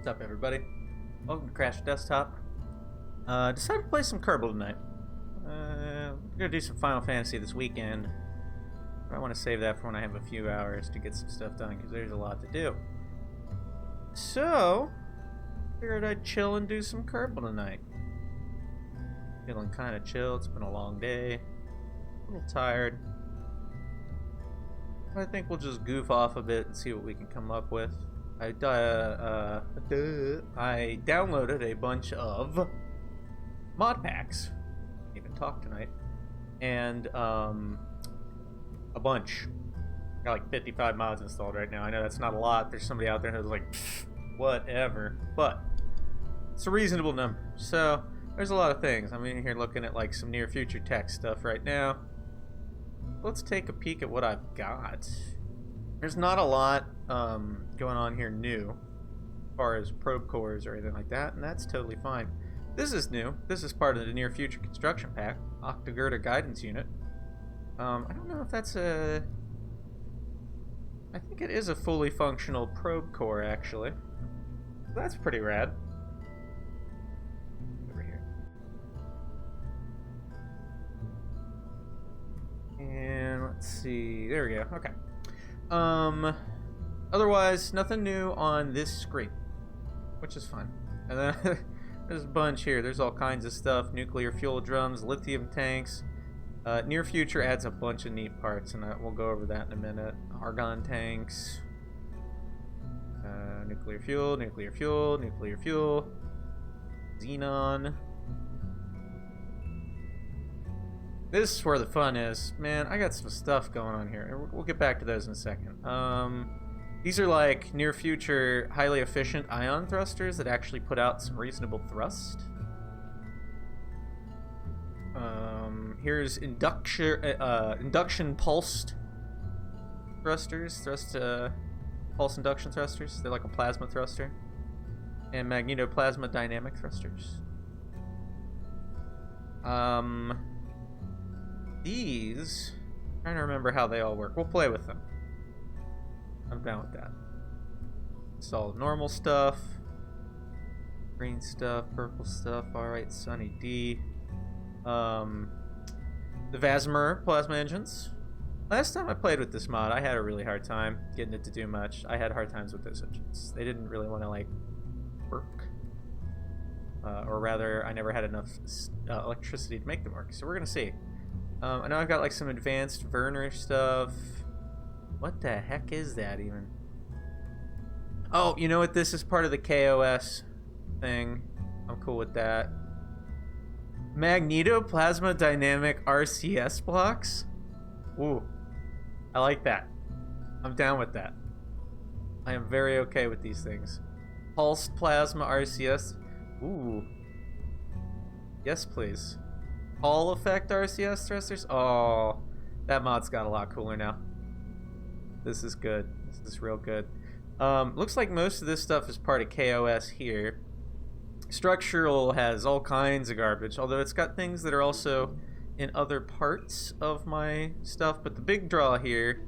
What's up, everybody? Welcome to Crash Desktop. Decided to play some Kerbal tonight. I'm gonna do some Final Fantasy this weekend. But I want to save that for when I have a few hours to get some stuff done, because there's a lot to do. So, figured I'd chill and do some Kerbal tonight. Feeling kind of chill. It's been a long day. A little tired. I think we'll just goof off a bit and see what we can come up with. I downloaded a bunch of mod packs. Can't even talk tonight. And a bunch. Got like 55 mods installed right now. I know that's not a lot. There's somebody out there who's like, whatever. But it's a reasonable number. So there's a lot of things. I'm in here looking at like some near future tech stuff right now. Let's take a peek at what I've got. There's not a lot going on here new as far as probe cores or anything like that, and that's totally fine. This is new. This is part of the near future construction pack. Octogirder guidance unit. I don't know if that's a... I think it is a fully functional probe core, actually. That's pretty rad. Over here. And let's see. There we go. Okay. Otherwise, nothing new on this screen, which is fine. And then there's a bunch here. There's all kinds of stuff. Nuclear fuel drums, lithium tanks. Near future adds a bunch of neat parts, and we'll go over that in a minute. Argon tanks. Nuclear fuel, nuclear fuel, nuclear fuel. Xenon. This is where the fun is. Man, I got some stuff going on here. We'll get back to those in a second. These are like near future, highly efficient ion thrusters that actually put out some reasonable thrust. Here's induction pulsed thrusters. Pulse induction thrusters. They're like a plasma thruster. And magnetoplasma dynamic thrusters. These, I'm trying to remember how they all work. We'll play with them. I'm down with that. It's all normal stuff. Green stuff, purple stuff. Alright, Sunny D. The Vasimer plasma engines. Last time I played with this mod, I had a really hard time getting it to do much. I had hard times with those engines. They didn't really want to, like, work. Or rather, I never had enough electricity to make them work. So we're gonna see. I know I've got like some advanced Werner stuff. What the heck is that even? Oh, you know what? This is part of the KOS thing. I'm cool with that. Magnetoplasma dynamic RCS blocks? Ooh. I like that. I'm down with that. I am very okay with these things. Pulsed plasma RCS. Ooh. Yes, please. Hall effect RCS thrusters? Oh, that mod's got a lot cooler now. This is good. This is real good. Looks like most of this stuff is part of KOS here. Structural has all kinds of garbage, although it's got things that are also in other parts of my stuff. But the big draw here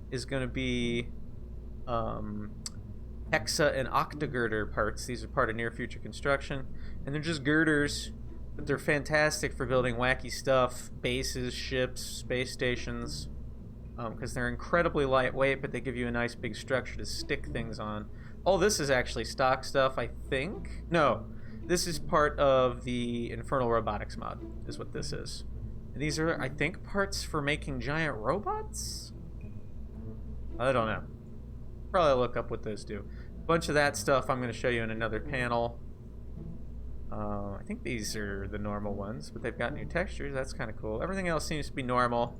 is going to be hexa and octogirder parts. These are part of near future construction, and they're just girders. But they're fantastic for building wacky stuff, bases, ships, space stations, because they're incredibly lightweight, but they give you a nice big structure to stick things on. Oh, this is actually stock stuff, I think? No, this is part of the Infernal Robotics mod, is what this is. And these are, I think, parts for making giant robots? I don't know. Probably look up what those do. A bunch of that stuff I'm going to show you in another panel. I think these are the normal ones, but they've got new textures. That's kind of cool. Everything else seems to be normal.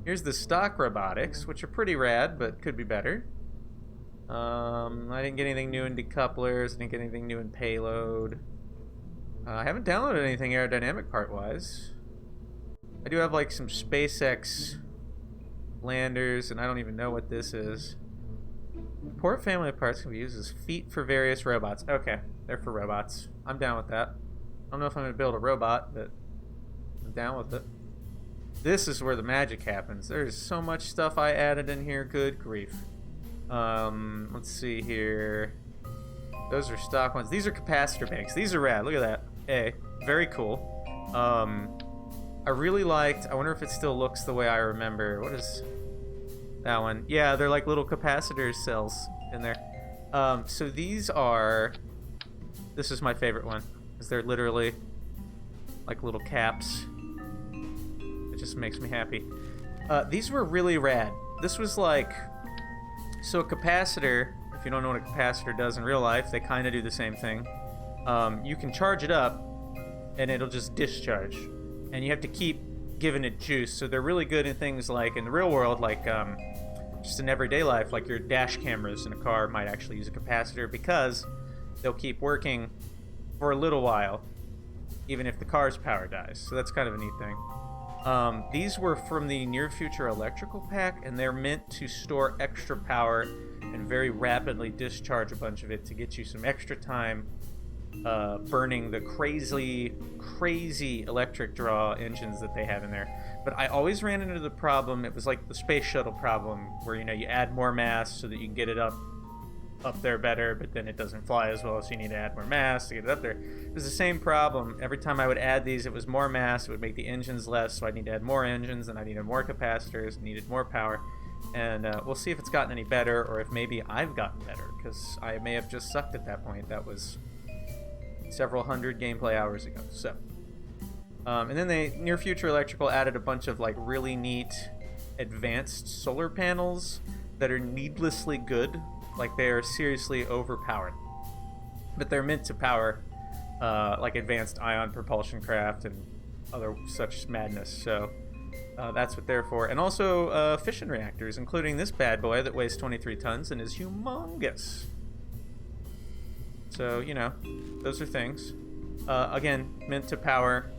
Here's the stock robotics, which are pretty rad, but could be better. I didn't get anything new in decouplers. I didn't get anything new in payload. I haven't downloaded anything aerodynamic part-wise. I do have like some SpaceX landers, and I don't even know what this is. Port family of parts can be used as feet for various robots. Okay, they're for robots. I'm down with that. I don't know if I'm going to build a robot, but I'm down with it. This is where the magic happens. There's so much stuff I added in here. Good grief. Let's see here. Those are stock ones. These are capacitor banks. These are rad. Look at that. A. Very cool. I really liked... I wonder if it still looks the way I remember. What is that one? Yeah, they're like little capacitor cells in there. So these are... This is my favorite one. Because they're literally like little caps. It just makes me happy. These were really rad. This was like... So a capacitor... If you don't know what a capacitor does in real life, they kind of do the same thing. You can charge it up, and it'll just discharge. And you have to keep giving it juice. So they're really good in things like, in the real world, like just in everyday life, like your dash cameras in a car might actually use a capacitor because they'll keep working for a little while, even if the car's power dies. So that's kind of a neat thing. These were from the Near Future Electrical Pack, and they're meant to store extra power and very rapidly discharge a bunch of it to get you some extra time burning the crazy electric draw engines that they have in there. But I always ran into the problem, it was like the space shuttle problem, where, you know, you add more mass so that you can get it up there better, but then it doesn't fly as well, so you need to add more mass to get it up there. It was the same problem. Every time I would add these, it was more mass, it would make the engines less, so I need to add more engines, and I needed more capacitors, needed more power. And we'll see if it's gotten any better, or if maybe I've gotten better, because I may have just sucked at that point. That was several hundred gameplay hours ago. So, and then Near Future Electrical added a bunch of like really neat advanced solar panels that are needlessly good. Like, they are seriously overpowered, but they're meant to power like advanced ion propulsion craft and other such madness. So that's what they're for. And also fission reactors, including this bad boy that weighs 23 tons and is humongous. So, you know, those are things. Again, meant to power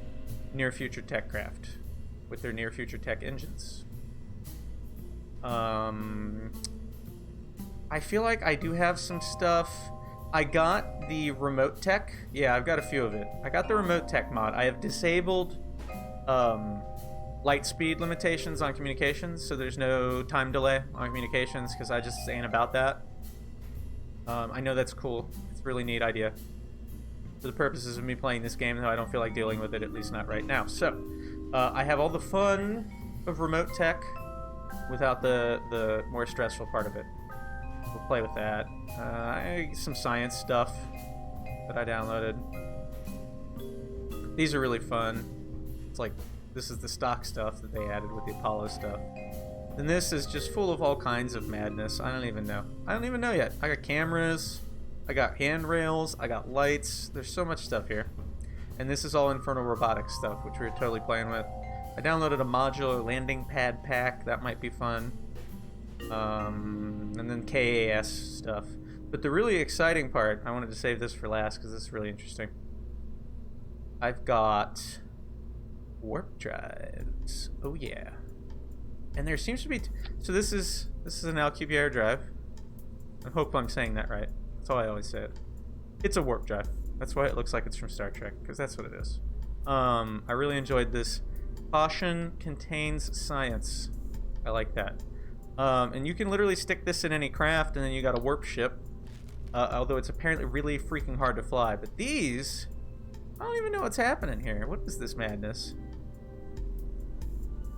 near future tech craft with their near future tech engines. I feel like I do have some stuff. I got the remote tech. Yeah, I've got a few of it. I got the remote tech mod. I have disabled light speed limitations on communications, so there's no time delay on communications, because I just ain't about that. I know that's cool. It's a really neat idea. For the purposes of me playing this game, though, I don't feel like dealing with it, at least not right now. So, I have all the fun of remote tech without the more stressful part of it. We'll play with that. Some science stuff that I downloaded. These are really fun. It's like, this is the stock stuff that they added with the Apollo stuff. And this is just full of all kinds of madness. I don't even know. I don't even know yet. I got cameras. I got handrails. I got lights. There's so much stuff here. And this is all Infernal Robotics stuff, which we were totally playing with. I downloaded a modular landing pad pack. That might be fun. And then KAS stuff. But the really exciting part, I wanted to save this for last because this is really interesting. I've got warp drives. Oh yeah. And there seems to be so this is an LQPR drive. I hope I'm saying that right. That's how I always say it. It's a warp drive. That's why it looks like it's from Star Trek, because that's what it is. I really enjoyed this. Caution contains science. I like that. And you can literally stick this in any craft, and then you got a warp ship. Although it's apparently really freaking hard to fly. But these, I don't even know what's happening here. What is this madness?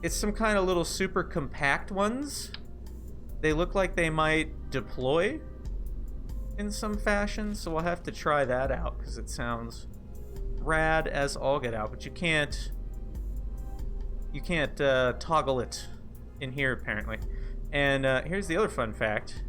It's some kind of little super compact ones. They look like they might deploy in some fashion, so we'll have to try that out because it sounds rad as all get out. But you can't toggle it in here apparently. And here's the other fun fact.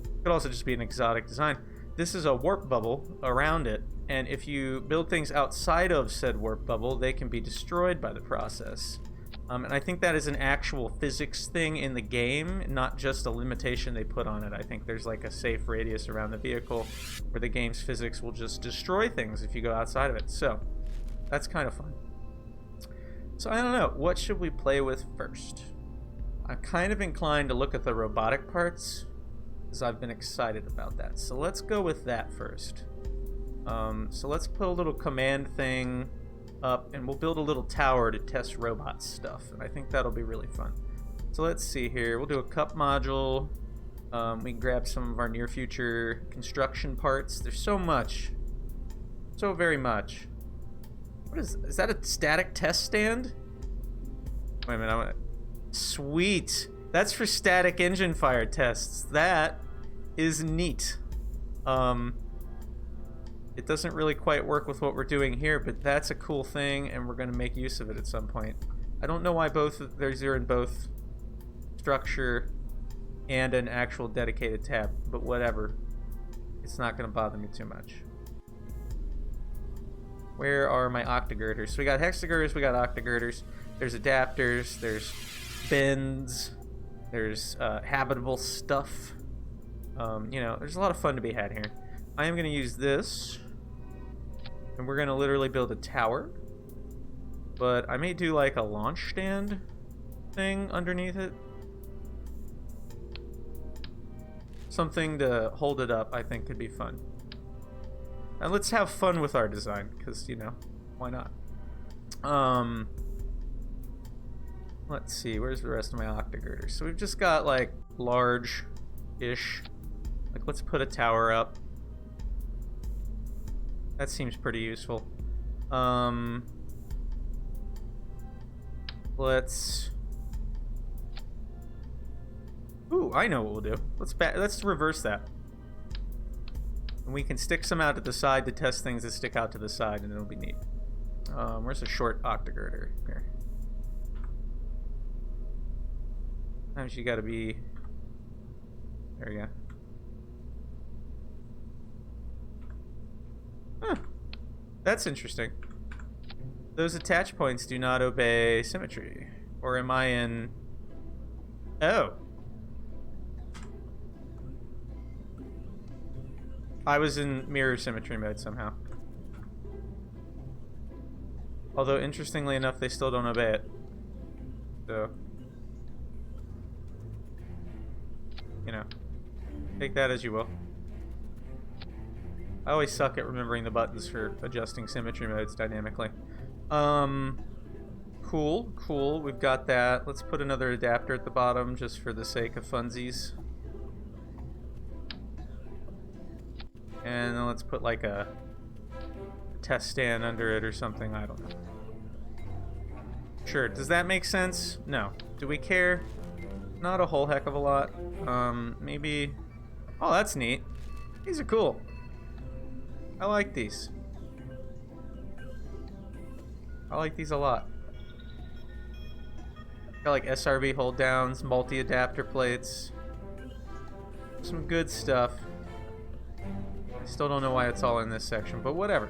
It could also just be an exotic design. This is a warp bubble around it, and if you build things outside of said warp bubble, they can be destroyed by the process. And I think that is an actual physics thing in the game, not just a limitation they put on it. I think there's like a safe radius around the vehicle where the game's physics will just destroy things if you go outside of it. So, that's kind of fun. So I don't know, what should we play with first? I'm kind of inclined to look at the robotic parts, because I've been excited about that. So let's go with that first. So let's put a little command thing up, and we'll build a little tower to test robot stuff, and I think that'll be really fun. So let's see here. We'll do a cup module. We can grab some of our near future construction parts. There's so much. So very much. What is that a static test stand? Wait a minute, I want to... Sweet! That's for static engine fire tests. That is neat. It doesn't really quite work with what we're doing here, but that's a cool thing, and we're going to make use of it at some point. I don't know why they're in both structure and an actual dedicated tab, but whatever. It's not going to bother me too much. Where are my octagirders? So we got hexagirders, we got octagirders. There's adapters, there's bends, there's habitable stuff. You know, there's a lot of fun to be had here. I am going to use this, and we're going to literally build a tower. But I may do like a launch stand thing underneath it. Something to hold it up, I think, could be fun. And let's have fun with our design, because, you know, why not? Let's see, where's the rest of my octagirders? So we've just got, like, large-ish. Like, let's put a tower up. That seems pretty useful. Let's... Ooh, I know what we'll do. Let's reverse that. And we can stick some out to the side to test things that stick out to the side, and it'll be neat. Where's a short octagirder? Here. Sometimes you gotta be... There we go. Huh. That's interesting. Those attach points do not obey symmetry. Or am I in... Oh. I was in mirror symmetry mode somehow. Although, interestingly enough, they still don't obey it. So... You know. Take that as you will. I always suck at remembering the buttons for adjusting symmetry modes dynamically. Cool, cool. We've got that. Let's put another adapter at the bottom just for the sake of funsies. And then let's put like a test stand under it or something. I don't know. Sure. Does that make sense? No. Do we care? Not a whole heck of a lot. Maybe... Oh, that's neat. These are cool. I like these. I like these a lot. Got like SRV hold downs, multi-adapter plates. Some good stuff. I still don't know why it's all in this section, but whatever.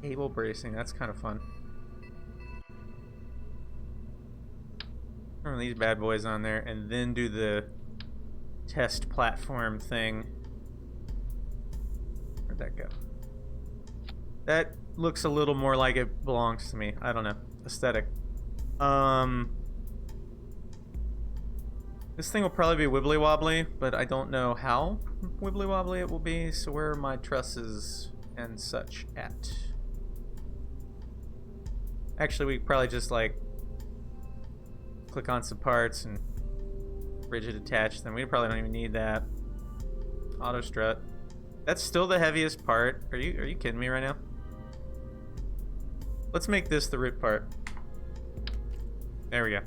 Cable bracing, that's kind of fun. Turn these bad boys on there and then do the test platform thing. Where'd that go? That looks a little more like it belongs to me. I don't know. Aesthetic. This thing will probably be wibbly wobbly, but I don't know how wibbly wobbly it will be. So where are my trusses and such at? Actually, we probably just like click on some parts and rigid attach them. We probably don't even need that. Auto strut. That's still the heaviest part. Are you kidding me right now? Let's make this the root part. There we go.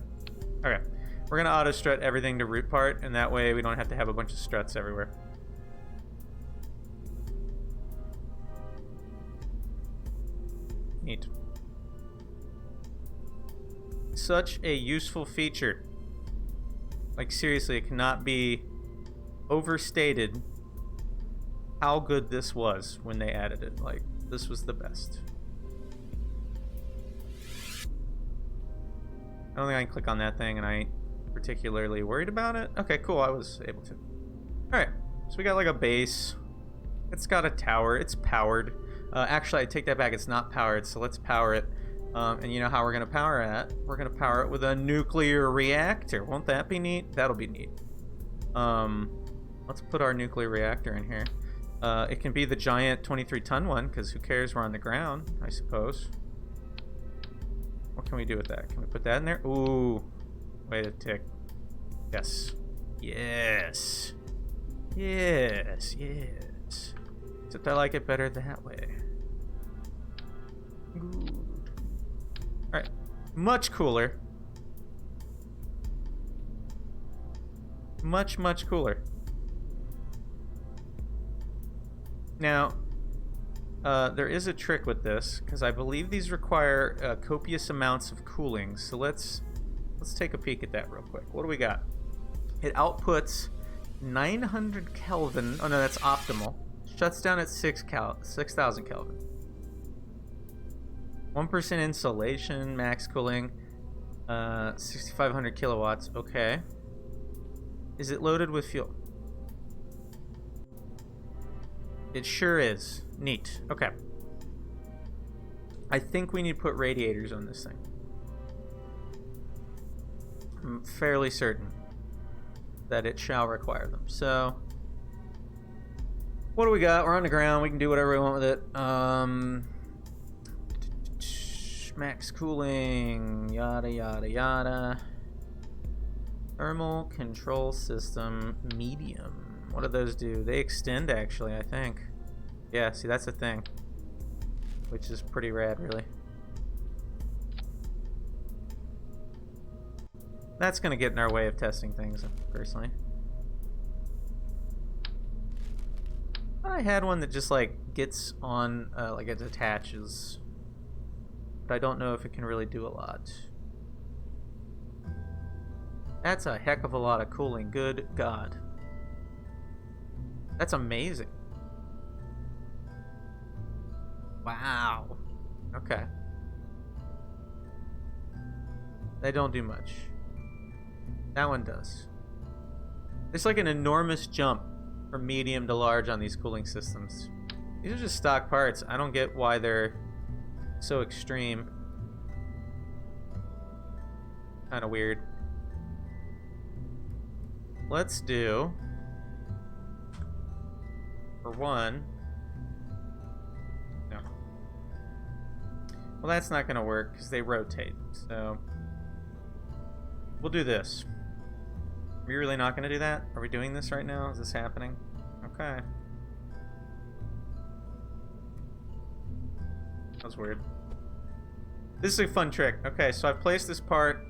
Okay. We're gonna auto strut everything to root part, and that way we don't have to have a bunch of struts everywhere. Neat. Such a useful feature. Like, seriously, it cannot be overstated how good this was when they added it. Like, this was the best. I don't think I can click on that thing, and I ain't particularly worried about it. Okay, cool, I was able to. Alright, so we got like a base. It's got a tower. It's powered. Actually, I take that back. It's not powered, so let's power it. And you know how we're going to power it? We're going to power it with a nuclear reactor. Won't that be neat? That'll be neat. Let's put our nuclear reactor in here. It can be the giant 23-ton one, because who cares? We're on the ground, I suppose. What can we do with that? Can we put that in there? Ooh. Way to tick. Yes. Yes. Yes. Yes. Except I like it better that way. Good. Alright. Much cooler. Much, much cooler. Now, there is a trick with this, because I believe these require copious amounts of cooling. So let's take a peek at that real quick. What do we got? It outputs 900 Kelvin. Oh no, that's optimal. Shuts down at 6,000 Kelvin. 1% insulation, max cooling, 6,500 kilowatts. Okay. Is it loaded with fuel? It sure is. Neat. Okay. I think we need to put radiators on this thing. I'm fairly certain that it shall require them. So, what do we got? We're on the ground. We can do whatever we want with it. Max cooling, yada yada yada. Thermal control system, medium. What do those do? They extend, actually, I think. Yeah, see, that's a thing. Which is pretty rad, really. That's going to get in our way of testing things, personally. I had one that just, like, gets on, like, it attaches. But I don't know if it can really do a lot. That's a heck of a lot of cooling. Good God. That's amazing. Wow. Okay. They don't do much. That one does. It's like an enormous jump from medium to large on these cooling systems. These are just stock parts. I don't get why they're so extreme. Kind of weird. Let's do, for one, no. Well, that's not going to work because they rotate. So we'll do this. Are we really not going to do that? Are we doing this right now? Is this happening? Okay. That was weird. This is a fun trick. Okay, so I've placed this part,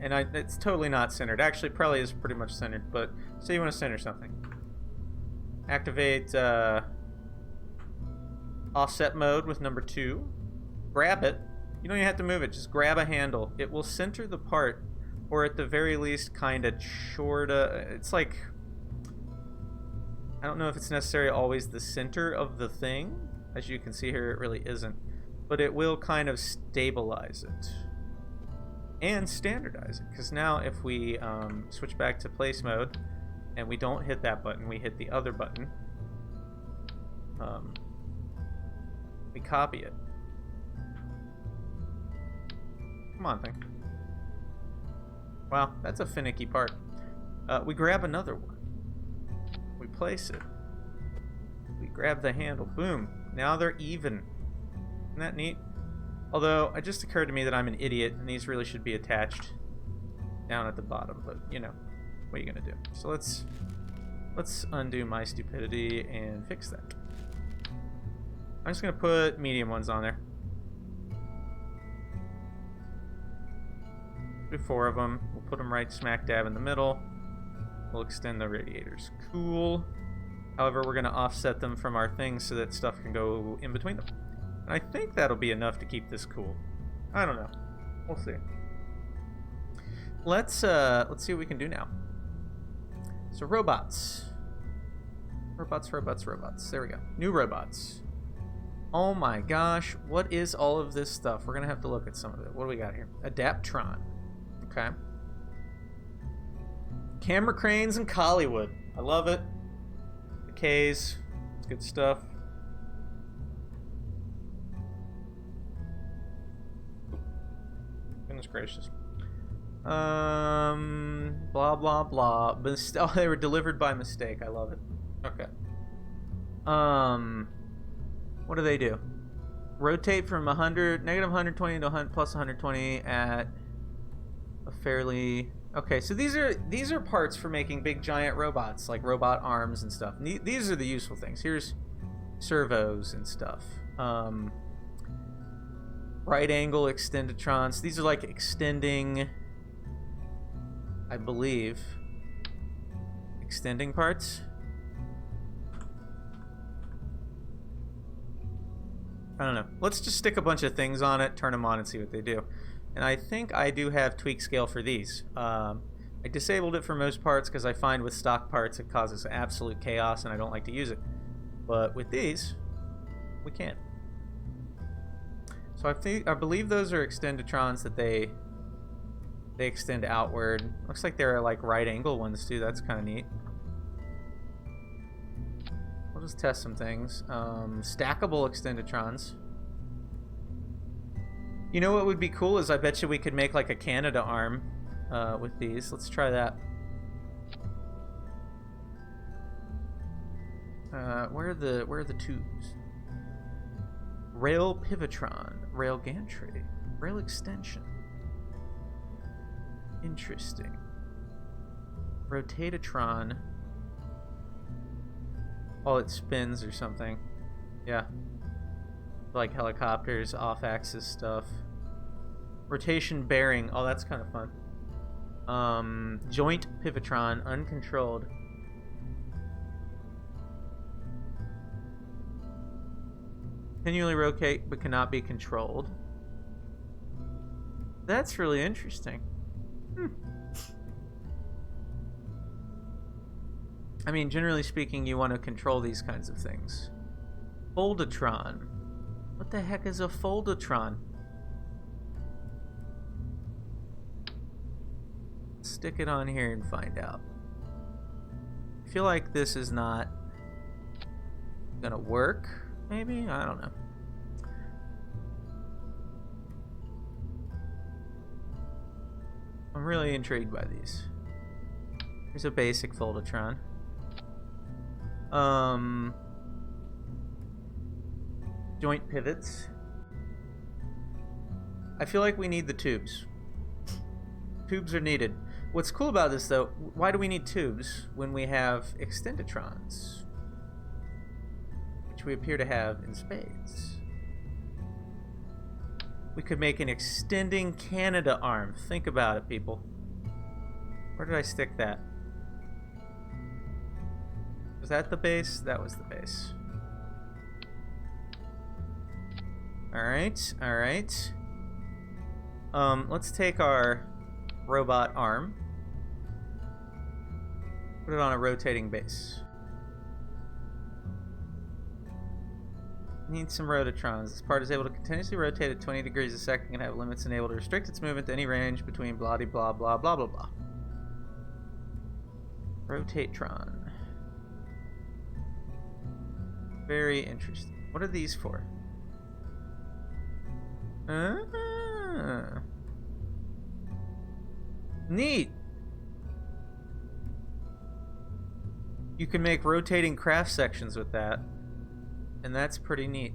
and it's totally not centered. Actually, probably is pretty much centered, but say you want to center something. Activate offset mode with number 2. Grab it. You don't even have to move it. Just grab a handle. It will center the part, or at the very least, kind of sorta. It's like, I don't know if it's necessarily always the center of the thing. As you can see here, it really isn't. But it will kind of stabilize it. And standardize it. Because now if we switch back to place mode, and we don't hit that button, we hit the other button. We copy it. Come on, thing. Wow, that's a finicky part. We grab another one. We place it. We grab the handle. Boom. Now they're even. Isn't that neat? Although, it just occurred to me that I'm an idiot, and these really should be attached down at the bottom. But, you know, what are you going to do? So let's undo my stupidity and fix that. I'm just going to put medium ones on there. Do 4 of them. We'll put them right smack dab in the middle. We'll extend the radiators. Cool. However, we're going to offset them from our things so that stuff can go in between them. And I think that'll be enough to keep this cool. I don't know. We'll see. Let's see what we can do now. So robots. Robots. There we go. New robots. Oh my gosh, what is all of this stuff? We're gonna have to look at some of it. What do we got here? Adaptron. Okay. Camera cranes and Collywood. I love it. The K's. It's good stuff. Goodness gracious. Blah blah blah. Oh, they were delivered by mistake. I love it. Okay. What do they do? Rotate from negative 120 to plus 120 at a fairly Okay, so these are parts for making big giant robots, like robot arms and stuff. These are the useful things. Here's servos and stuff. Right angle extendotrons. These are like extending, I believe, extending parts. I don't know. Let's just stick a bunch of things on it, turn them on, and see what they do. And I think I do have tweak scale for these. I disabled it for most parts because I find with stock parts it causes absolute chaos and I don't like to use it. But with these, we can. So I believe those are extendotrons that they extend outward. Looks like there are like right angle ones too. That's kind of neat. We'll just test some things. Stackable extendotrons. You know what would be cool is I bet you we could make like a Canada arm with these. Let's try that. Where are the tubes? Rail pivotron, rail gantry, rail extension. Interesting. Rotatotron. Oh, it spins or something. Yeah. Like helicopters, off-axis stuff. Rotation bearing. Oh, that's kind of fun. Joint pivotron, uncontrolled. Continually rotate, but cannot be controlled. That's really interesting. I mean, generally speaking, you want to control these kinds of things. Foldatron. What the heck is a foldatron? Stick it on here and find out. I feel like this is not gonna work, maybe? I don't know. I'm really intrigued by these. Here's a basic foldatron. Joint pivots. I feel like we need the tubes. Tubes are needed. What's cool about this, though, why do we need tubes when we have extendotrons? Which we appear to have in spades. We could make an extending Canada arm. Think about it, people. Where did I stick that? Was that the base? That was the base. Alright, alright. Let's take our robot arm. Put it on a rotating base. Need some rototrons. This part is able to continuously rotate at 20 degrees a second and have limits and able to restrict its movement to any range between blah blah blah blah blah blah. Rotatron. Very interesting. What are these for? Neat. You can make rotating craft sections with that. And that's pretty neat.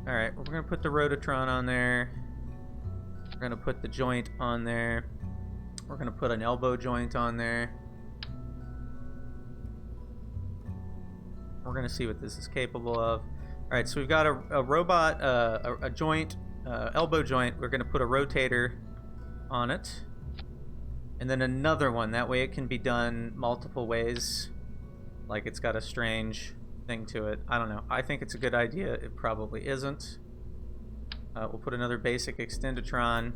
Alright, we're going to put the rototron on there. We're going to put the joint on there. We're going to put an elbow joint on there. We're going to see what this is capable of. Alright, so we've got a robot, a joint, elbow joint. We're going to put a rotator on it. And then another one. That way it can be done multiple ways. Like it's got a strange thing to it. I don't know. I think it's a good idea. It probably isn't. We'll put another basic extendotron.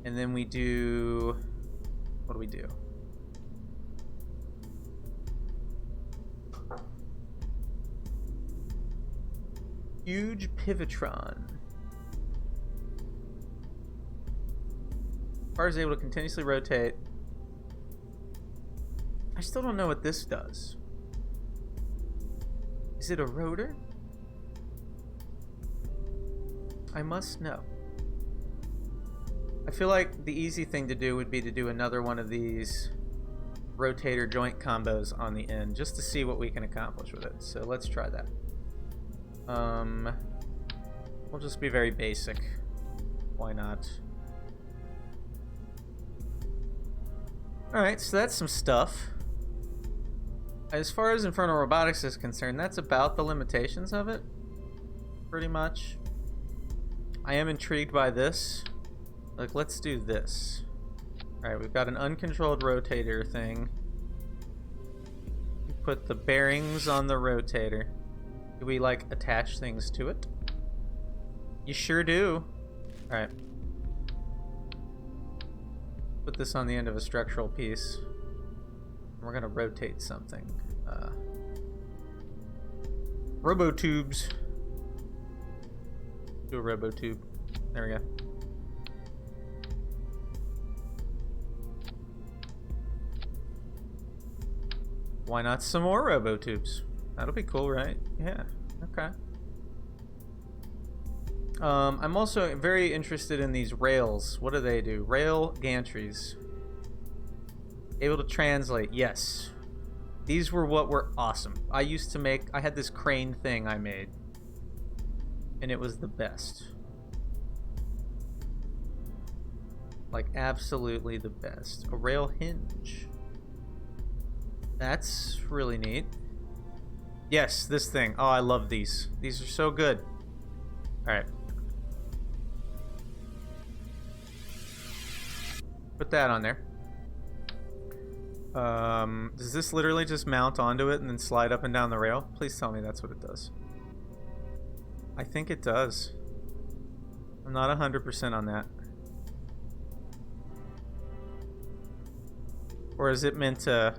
And then we do... What do we do? Huge pivotron. Car is able to continuously rotate. I still don't know what this does. Is it a rotor? I must know. I feel like the easy thing to do would be to do another one of these rotator joint combos on the end just to see what we can accomplish with it. So let's try that. We'll just be very basic. Why not? Alright, so that's some stuff. As far as Infernal Robotics is concerned, that's about the limitations of it. Pretty much. I am intrigued by this. Like, let's do this. Alright, we've got an uncontrolled rotator thing. We put the bearings on the rotator. Do we, like, attach things to it? You sure do. Alright. Put this on the end of a structural piece. We're gonna rotate something. Robotubes. Do a robotube. There we go. Why not some more robotubes? That'll be cool, right? Yeah. Okay. I'm also very interested in these rails. What do they do? Rail gantries. Able to translate. Yes. These were what were awesome. I used to make... I had this crane thing I made. And it was the best. Like, absolutely the best. A rail hinge. That's really neat. Yes, this thing. Oh, I love these. These are so good. Alright. Put that on there. Does this literally just mount onto it and then slide up and down the rail? Please tell me that's what it does. I think it does. I'm not 100% on that. Or is it meant to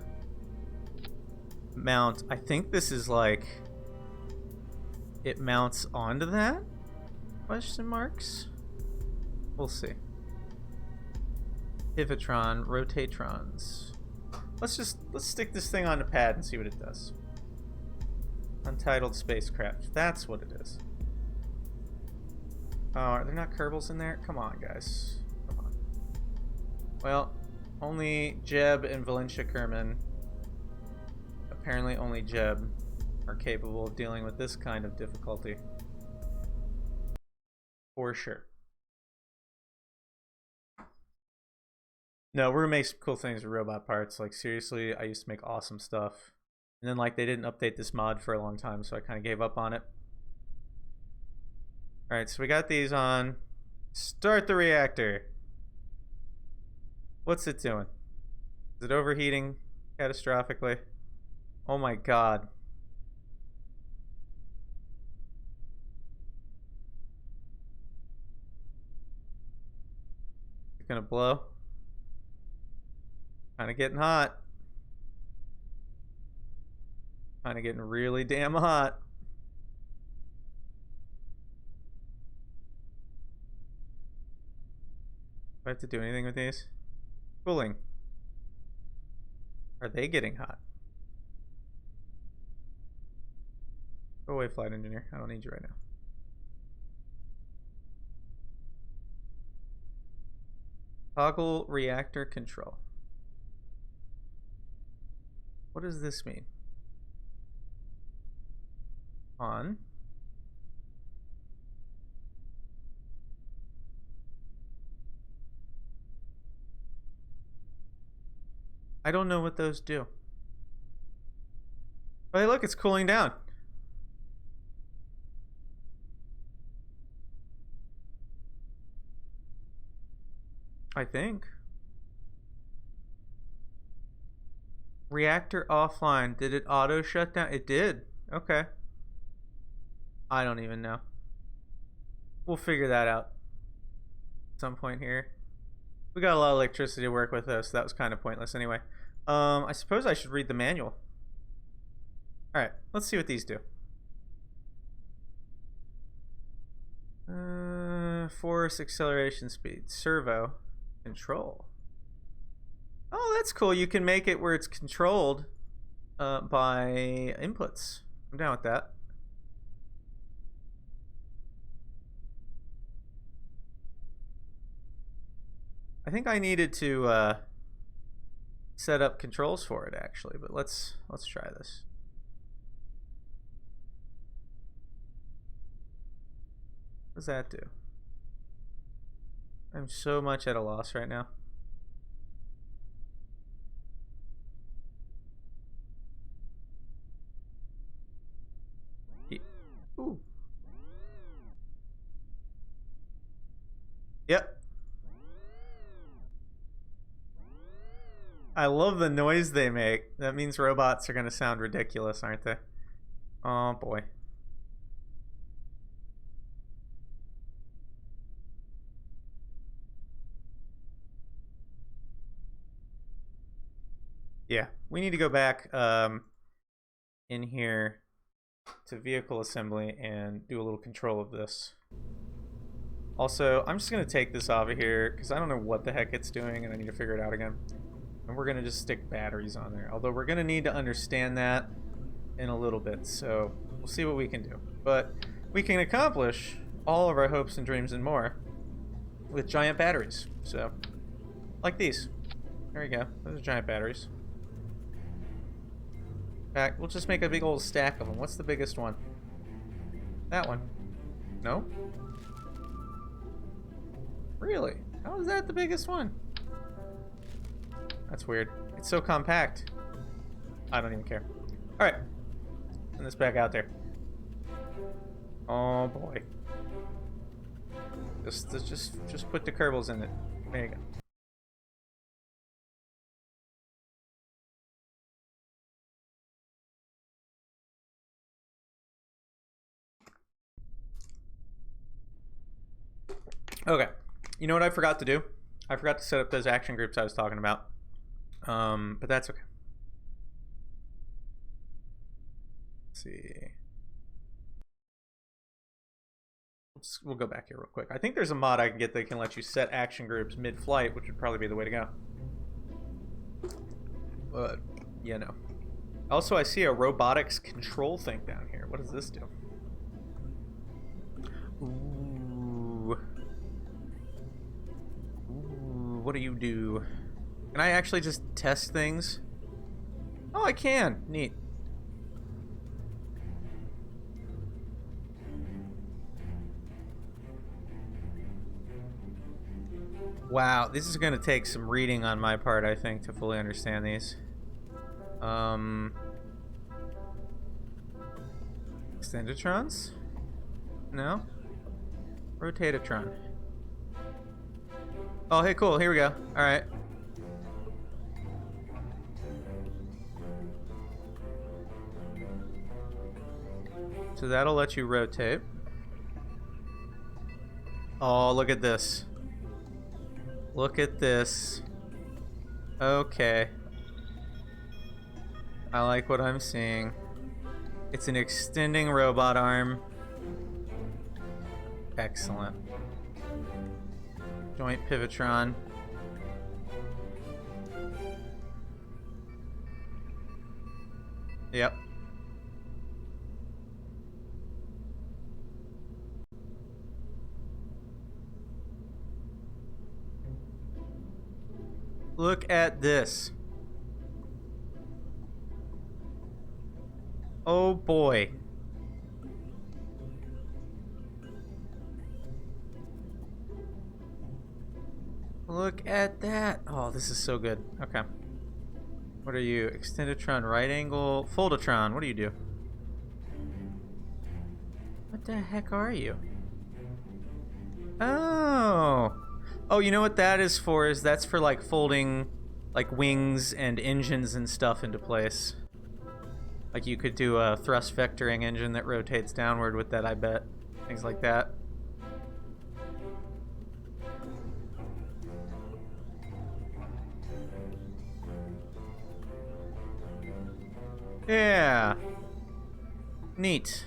mount? I think this is like... it mounts onto that? Question marks? We'll see. Pivotron, rotatrons. Let's stick this thing on a pad and see what it does. Untitled spacecraft. That's what it is. Oh, are there not Kerbals in there? Come on, guys. Come on. Well, only Jeb and Valencia Kerman, apparently only Jeb, are capable of dealing with this kind of difficulty. For sure. No, we're gonna make some cool things with robot parts. Like, seriously, I used to make awesome stuff. And then, like, they didn't update this mod for a long time, so I kind of gave up on it. Alright, so we got these on. Start the reactor. What's it doing? Is it overheating catastrophically? Oh my god. It's gonna blow. Kind of getting hot. Kind of getting really damn hot. Do I have to do anything with these? Cooling. Are they getting hot? Go away, flight engineer. I don't need you right now. Toggle reactor control. What does this mean? On. I don't know what those do. Oh, hey, look, it's cooling down. I think. Reactor offline. Did it auto shut down? It did. Okay. I don't even know. We'll figure that out at some point here. We got a lot of electricity to work with, though, so that was kind of pointless anyway. I suppose I should read the manual. Alright, let's see what these do. Force, acceleration, speed, servo, control. Oh, that's cool. You can make it where it's controlled by inputs. I'm down with that. I think I needed to set up controls for it actually, but let's try this. What does that do? I'm so much at a loss right now. Ooh. Yep. I love the noise they make. That means robots are going to sound ridiculous, aren't they? Oh boy. Yeah, we need to go back in here to vehicle assembly and do a little control of this. Also, I'm just going to take this off of here because I don't know what the heck it's doing and I need to figure it out again. And we're going to just stick batteries on there. Although we're going to need to understand that in a little bit, so we'll see what we can do. But we can accomplish all of our hopes and dreams and more with giant batteries. So, like these. There we go. Those are giant batteries. In fact, we'll just make a big old stack of them. What's the biggest one? That one. No? Really? How is that the biggest one? That's weird. It's so compact. I don't even care. Alright. Send this back out there. Oh boy. Just put the Kerbals in it. There you go. Okay. You know what I forgot to do? I forgot to set up those action groups I was talking about. But that's okay. Let's see. We'll go back here real quick. I think there's a mod I can get that can let you set action groups mid-flight, which would probably be the way to go. But, yeah, no. Also, I see a robotics control thing down here. What does this do? Ooh. Ooh, what do you do? Can I actually just test things? Oh, I can. Neat. Wow, this is going to take some reading on my part, I think, to fully understand these. Extendatrons? No? Rotatatron. Oh, hey, cool. Here we go. Alright. So that'll let you rotate. Oh, look at this. Look at this. Okay. I like what I'm seeing. It's an extending robot arm. Excellent. Joint pivotron. Yep. Look at this. Oh boy. Look at that. Oh, this is so good. Okay. What are you? Extendatron, right angle, Foldatron. What do you do? What the heck are you? Oh. Oh, you know what that is for? Is that's for like folding like wings and engines and stuff into place. Like you could do a thrust vectoring engine that rotates downward with that, I bet. Things like that. Yeah. Neat.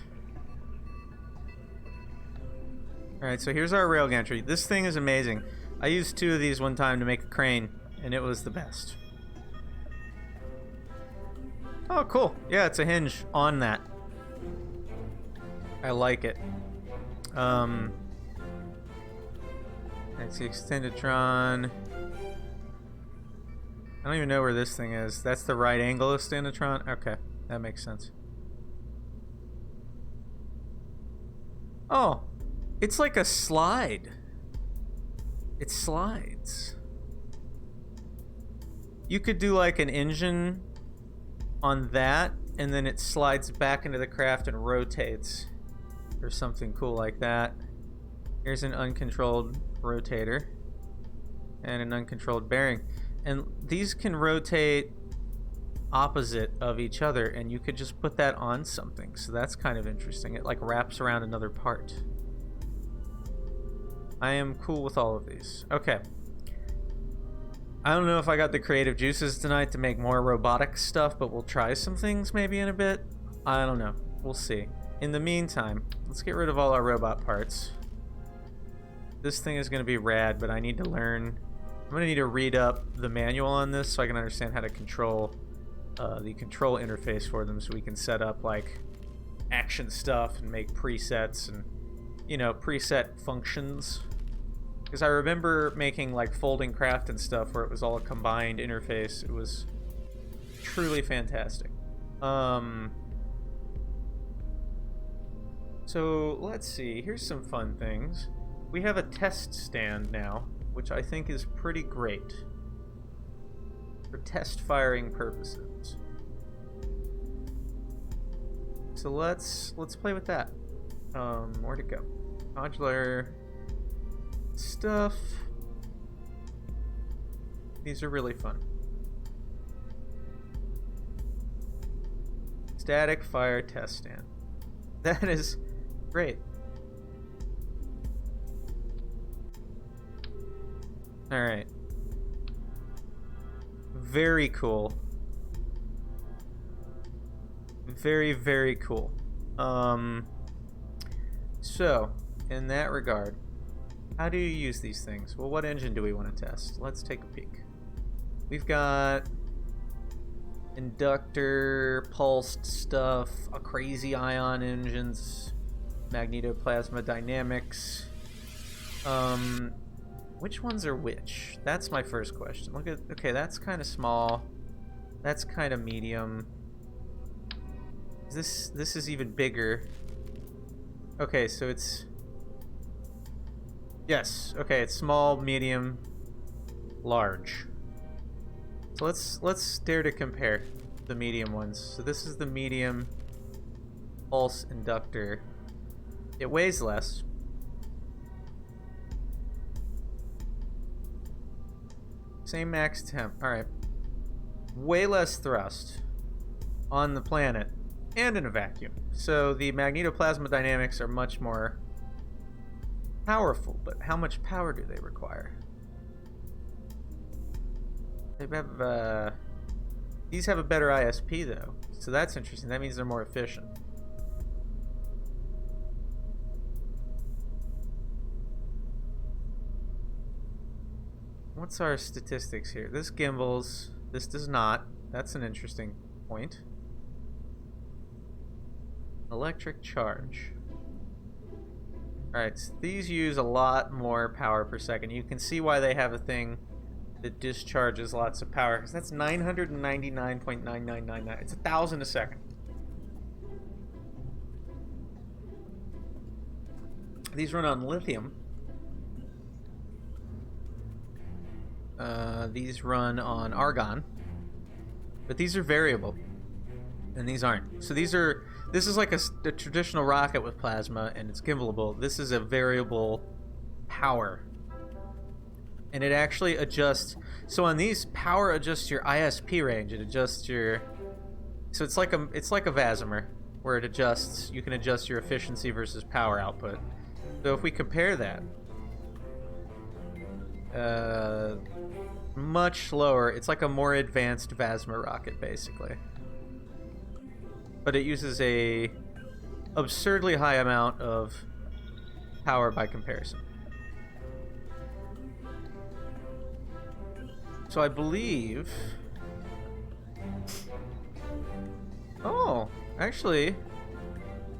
Alright, so here's our rail gantry. This thing is amazing. I used 2 of these one time to make a crane, and it was the best. Oh, cool. Yeah, it's a hinge on that. I like it. That's the Extendatron. I don't even know where this thing is. That's the right angle of Stanatron? Okay, that makes sense. Oh, it's like a slide. It slides. You could do like an engine on that, and then it slides back into the craft and rotates, or something cool like that. Here's an uncontrolled rotator and an uncontrolled bearing. And these can rotate opposite of each other, and you could just put that on something. So that's kind of interesting. It like wraps around another part. I am cool with all of these. Okay. I don't know if I got the creative juices tonight to make more robotic stuff, but we'll try some things maybe in a bit. I don't know. We'll see. In the meantime, let's get rid of all our robot parts. This thing is going to be rad, but I need to learn. I'm going to need to read up the manual on this so I can understand how to control the control interface for them, so we can set up like action stuff and make presets and, you know, preset functions. Because I remember making like folding craft and stuff where it was all a combined interface. It was truly fantastic. So let's see. Here's some fun things. We have a test stand now, which I think is pretty great for test firing purposes. So let's play with that. Where'd it go? Modular stuff. These are really fun. Static fire test stand. That is great. Alright. Very cool. Very, very cool. So, in that regard, how do you use these things? Well, what engine do we want to test? Let's take a peek. We've got inductor, pulsed stuff, a crazy ion engines, magnetoplasma dynamics. Which ones are which? That's my first question. Look at, okay, that's kind of small. That's kind of medium. This is even bigger. Okay, so it's, yes, okay, it's small, medium, large. So let's dare to compare the medium ones. So this is the medium pulse inductor. It weighs less. Same max temp. Alright. Way less thrust on the planet and in a vacuum. So the magnetoplasma dynamics are much more powerful, but how much power do they require? They have these have a better ISP though, so that's interesting. That means they're more efficient. What's our statistics here? This gimbals, this does not. That's an interesting point. Electric charge. Alright, so these use a lot more power per second. You can see why they have a thing that discharges lots of power, because that's 999.9999. It's 1,000 a second. These run on lithium. These run on argon. But these are variable. And these aren't. So these are... This is like a traditional rocket with plasma, and it's gimbalable. This is a variable power. And it actually adjusts... So on these, power adjusts your ISP range. It adjusts your... So it's like a Vasimer, where it adjusts... You can adjust your efficiency versus power output. So if we compare that... much slower. It's like a more advanced Vasimer rocket, basically. But it uses a absurdly high amount of power by comparison. So I believe... Oh, actually...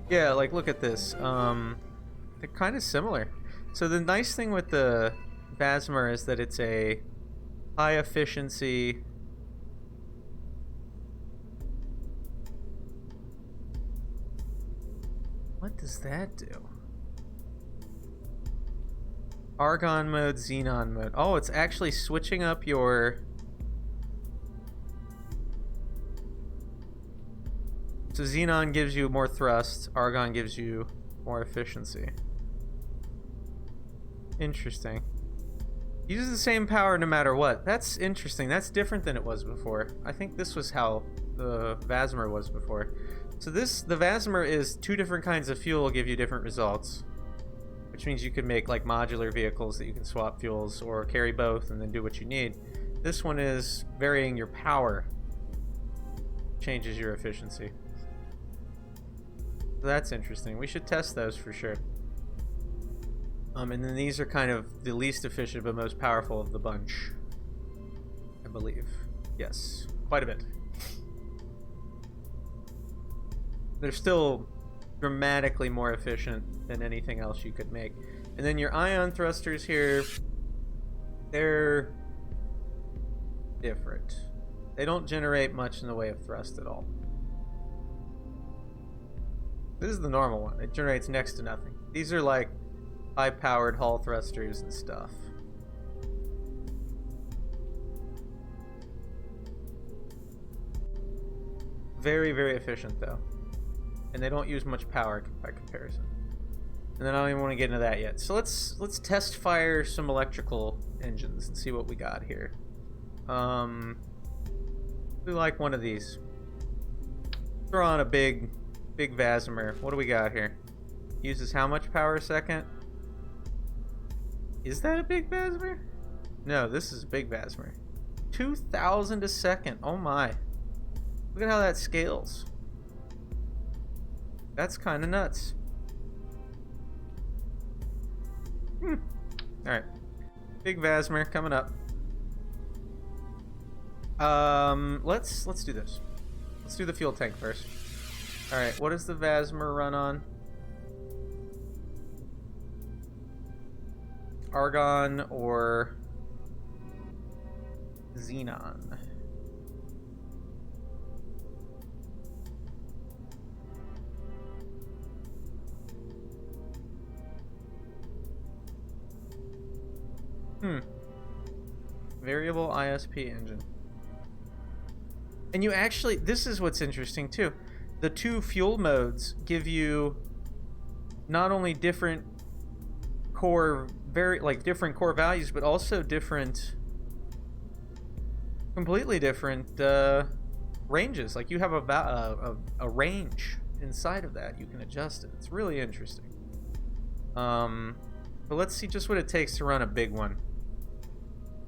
Yeah, like, look at this. They're kind of similar. So the nice thing with the Vasimer is that it's a high efficiency What does that do? Argon mode, xenon mode. Oh, it's actually switching up your... So xenon gives you more thrust, argon gives you more efficiency. Interesting. Uses the same power no matter what. That's interesting. That's different than it was before. I think this was how the Vasimer was before. So the Vasimer is 2 different kinds of fuel give you different results. Which means you could make like modular vehicles that you can swap fuels or carry both and then do what you need. This one is varying your power. Changes your efficiency. So that's interesting. We should test those for sure. And then these are kind of the least efficient but most powerful of the bunch. I believe. Yes. Quite a bit. They're still dramatically more efficient than anything else you could make. And then your ion thrusters here, they're different. They don't generate much in the way of thrust at all. This is the normal one. It generates next to nothing. These are like high-powered Hall thrusters and stuff. Very, very efficient though. And they don't use much power by comparison. And then I don't even want to get into that yet. So let's test fire some electrical engines and see what we got here. We like one of these. Throw on a big Vasimer. What do we got here? Uses how much power a second? Is that a big Vasimer? No, this is a big Vasimer. 2,000 a second. Oh my. Look at how that scales. That's kind of nuts. Alright. Big Vasimer coming up. Let's do this. Let's do the fuel tank first. Alright, what does the Vasimer run on? Argon or xenon? Variable ISP engine. And you actually, this is what's interesting too. The 2 fuel modes give you not only different core, different core values, but also completely different ranges. Like you have a range inside of that. You can adjust it. It's really interesting. But let's see just what it takes to run a big one.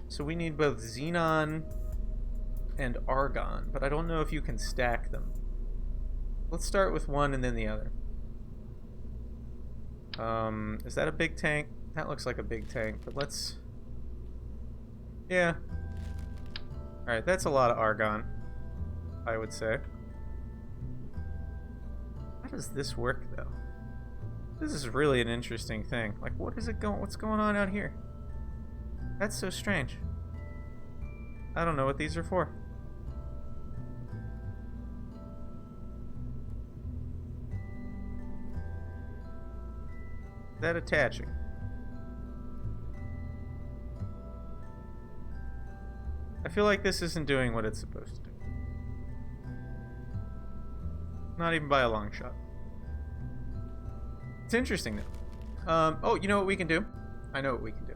So we need both xenon and argon, but I don't know if you can stack them. Let's start with one and then the other. Is that a big tank? That looks like a big tank, but let's... Yeah. Alright, that's a lot of argon, I would say. How does this work, though? This is really an interesting thing. Like, what's going on out here? That's so strange. I don't know what these are for. Is that attaching? I feel like this isn't doing what it's supposed to do. Not even by a long shot. It's interesting though. Oh, you know what we can do? I know what we can do.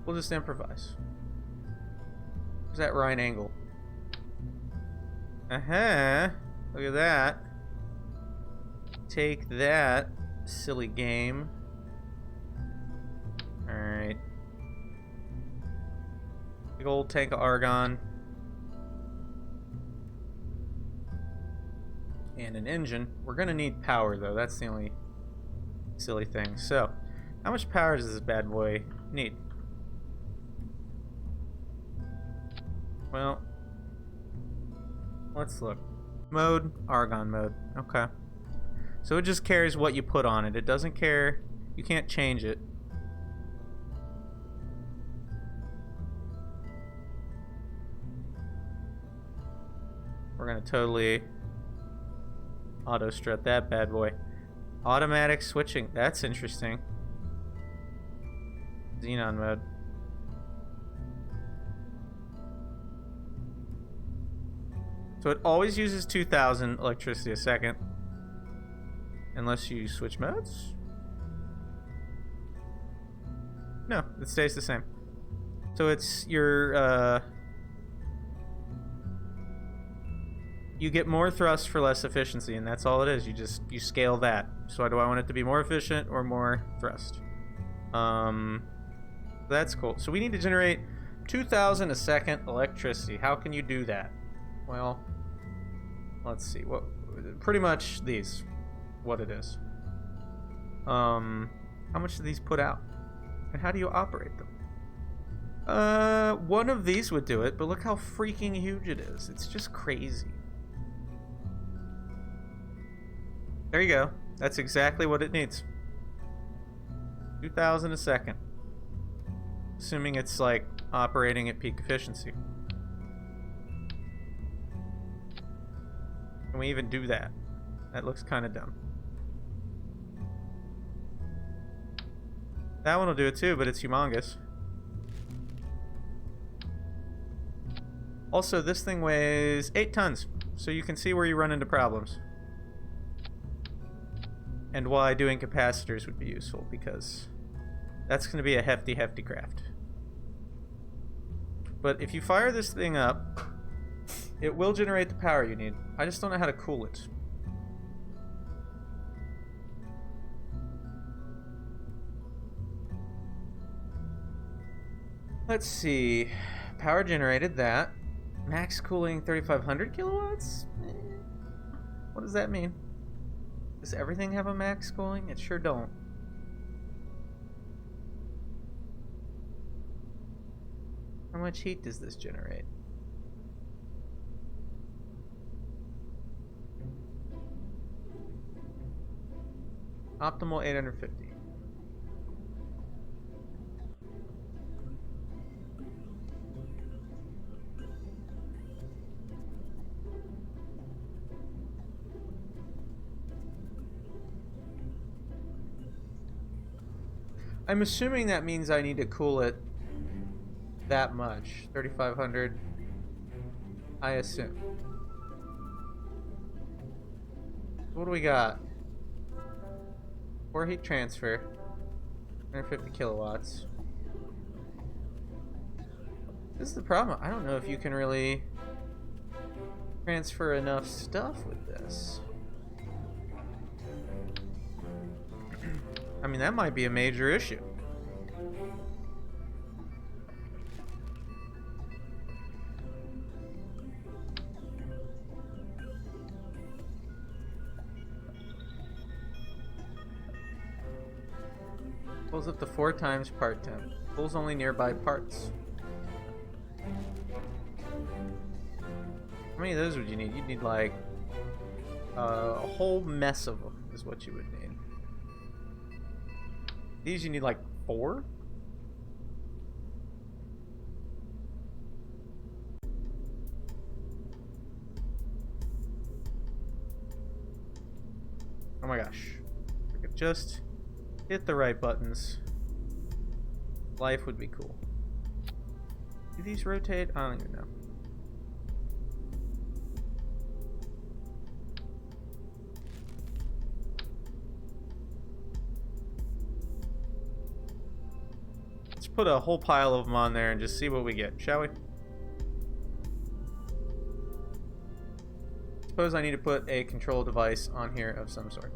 We'll just improvise. Where's that right angle? Uh-huh. Look at that. Take that, silly game. Alright. Big old tank of argon. And an engine. We're gonna need power though. That's the only silly thing. So, how much power does this bad boy need? Well, let's look. Mode, argon mode. Okay. So it just carries what you put on it. It doesn't care. You can't change it. We're gonna totally Auto strut that bad boy. Automatic switching. That's interesting. Xenon mode. So it always uses 2,000 electricity a second. Unless you switch modes? No, it stays the same. So it's your, you get more thrust for less efficiency, and that's all it is. You scale that. So do I want it to be more efficient or more thrust? That's cool. So we need to generate 2,000 a second electricity. How can you do that? Well, let's see. What? Pretty much these. What it is. How much do these put out? And how do you operate them? One of these would do it, but look how freaking huge it is. It's just crazy. There you go. That's exactly what it needs. 2,000 a second. Assuming it's like operating at peak efficiency. Can we even do that? That looks kind of dumb. That one will do it too, but it's humongous. Also, this thing weighs 8 tons, so you can see where you run into problems. And why doing capacitors would be useful, because that's going to be a hefty, hefty craft. But if you fire this thing up, it will generate the power you need. I just don't know how to cool it. Let's see. Power generated, that. Max cooling 3,500 kilowatts? What does that mean? Does everything have a max cooling? It sure don't. How much heat does this generate? Optimal 850. I'm assuming that means I need to cool it that much. 3,500. I assume. What do we got? 4 heat transfer. 150 kilowatts. This is the problem. I don't know if you can really transfer enough stuff with this. I mean, that might be a major issue. Pulls up to 4 times part temp. Pulls only nearby parts. How many of those would you need? You'd need like a whole mess of them is what you would need. These you need like 4? Oh my gosh. If I could just hit the right buttons, life would be cool. Do these rotate? I don't even know. Let's put a whole pile of them on there and just see what we get, shall we? Suppose I need to put a control device on here of some sort.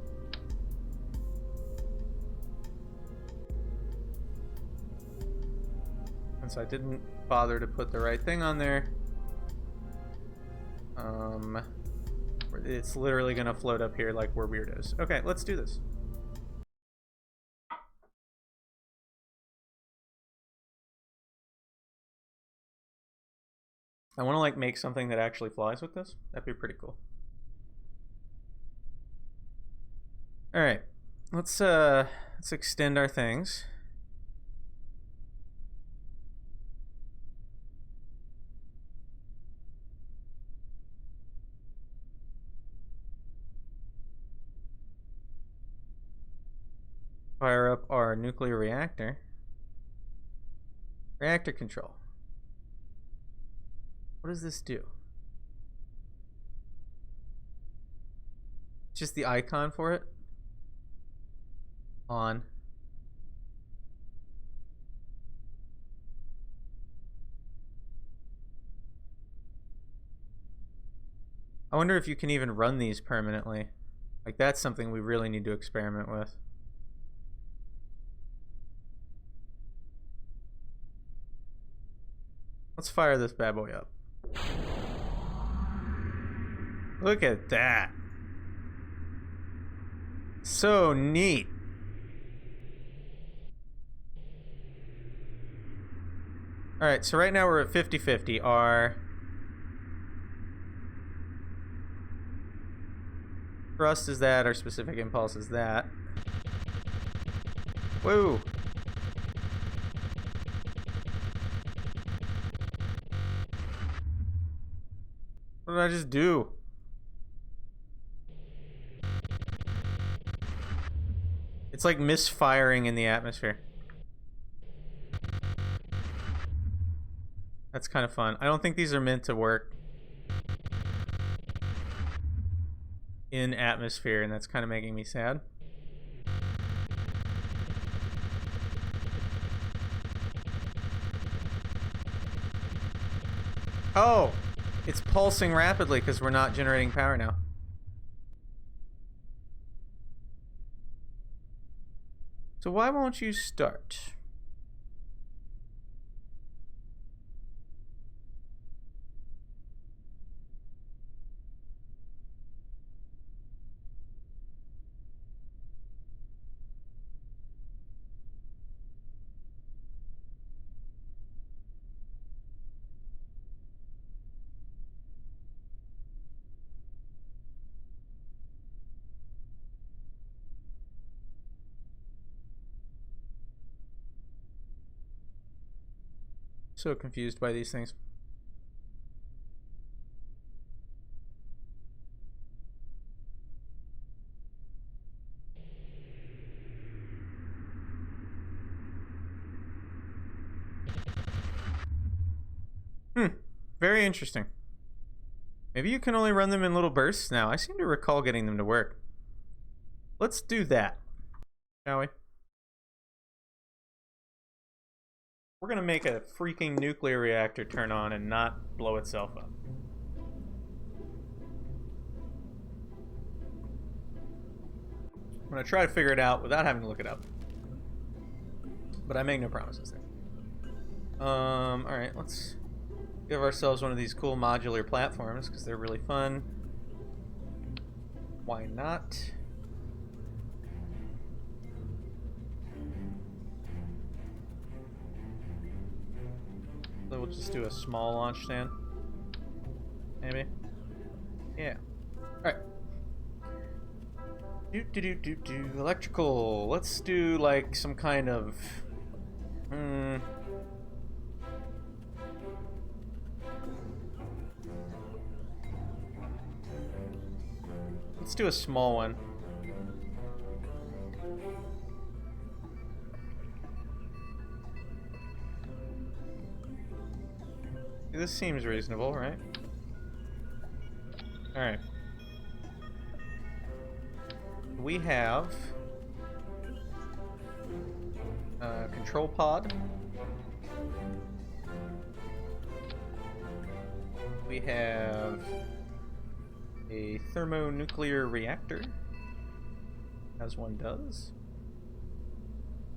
Since I didn't bother to put the right thing on there, it's literally gonna float up here like we're weirdos. Okay, let's do this. I want to like make something that actually flies with this. That'd be pretty cool. All right, let's extend our things. fire up our nuclear reactor. Reactor control. What does this do? It's just the icon for it. On. I wonder if you can even run these permanently. Like, that's something we really need to experiment with. Let's fire this bad boy up. Look at that. So neat. Alright, so right now we're at 50-50. Our thrust is that, our specific impulse is that. Whoa! What did I just do? It's like misfiring in the atmosphere. That's kind of fun. I don't think these are meant to work in atmosphere, and that's kind of making me sad. Oh! It's pulsing rapidly because we're not generating power now. So why won't you start? So confused by these things. Very interesting. Maybe you can only run them in little bursts now. I seem to recall getting them to work. Let's do that, shall we? We're gonna make a freaking nuclear reactor turn on and not blow itself up. I'm gonna try to figure it out without having to look it up. But I make no promises there. Alright, let's give ourselves one of these cool modular platforms because they're really fun. Why not? So we'll just do a small launch stand. Maybe? Yeah. Alright. Electrical. Let's do like some kind of... Let's do a small one. This seems reasonable, right? Alright. We have a control pod. We have a thermonuclear reactor, as one does.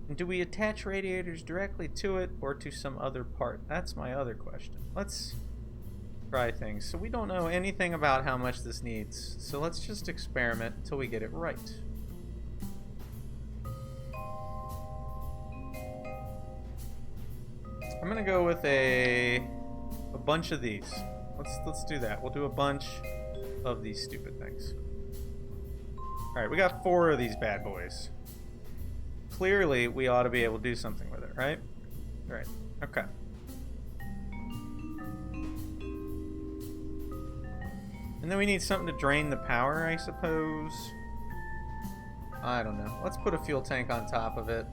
And do we attach radiators directly to it or to some other part? That's my other question. Let's try things. So we don't know anything about how much this needs, so let's just experiment until we get it right. I'm gonna go with a bunch of these. Let's do that. We'll do a bunch of these stupid things. Alright, we got 4 of these bad boys. Clearly, we ought to be able to do something with it, right? Right. Okay. And then we need something to drain the power, I suppose. I don't know. Let's put a fuel tank on top of it.